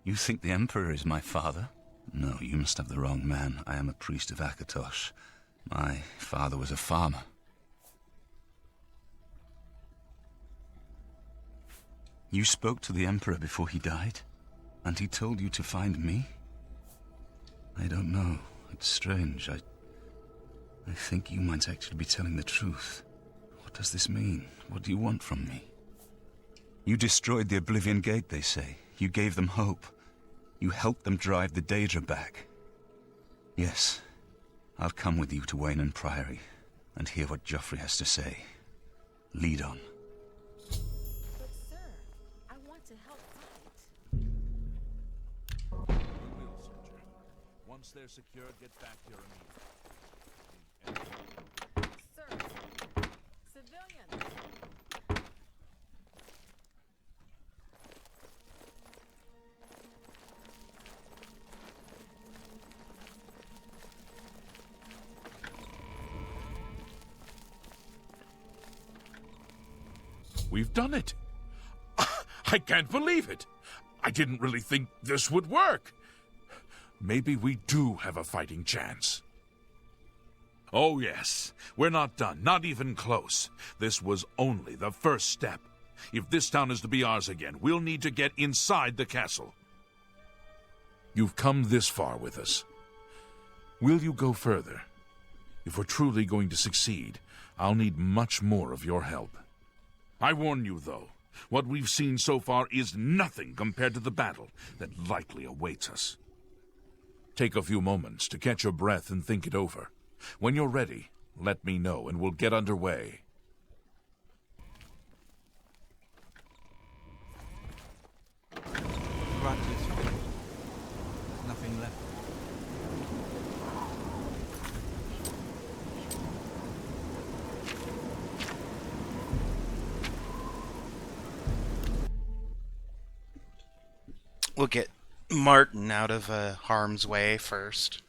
You think the Emperor is my father? No, you must have the wrong man. I am a priest of Akatosh. My father was a farmer. You spoke to the Emperor before he died? And he told you to find me? I don't know. It's strange. I think you might actually be telling the truth. What does this mean? What do you want from me? You destroyed the Oblivion Gate, they say. You gave them hope. You helped them drive the Daedra back. Yes, I'll come with you to Wayne Priory and hear what Joffrey has to say. Lead on. But sir, I want to help fight. We will, soldier. Once they're secure, get back here immediately. Sir, civilians. We've done it. I can't believe it. I didn't really think this would work. Maybe we do have a fighting chance. Oh, yes. We're not done. Not even close. This was only the first step. If this town is to be ours again, we'll need to get inside the castle. You've come this far with us. Will you go further? If we're truly going to succeed, I'll need much more of your help. I warn you, though, what we've seen so far is nothing compared to the battle that likely awaits us. Take a few moments to catch your breath and think it over. When you're ready, let me know and we'll get underway. Kvatch is finished. There's nothing left. We'll get Martin out of harm's way first.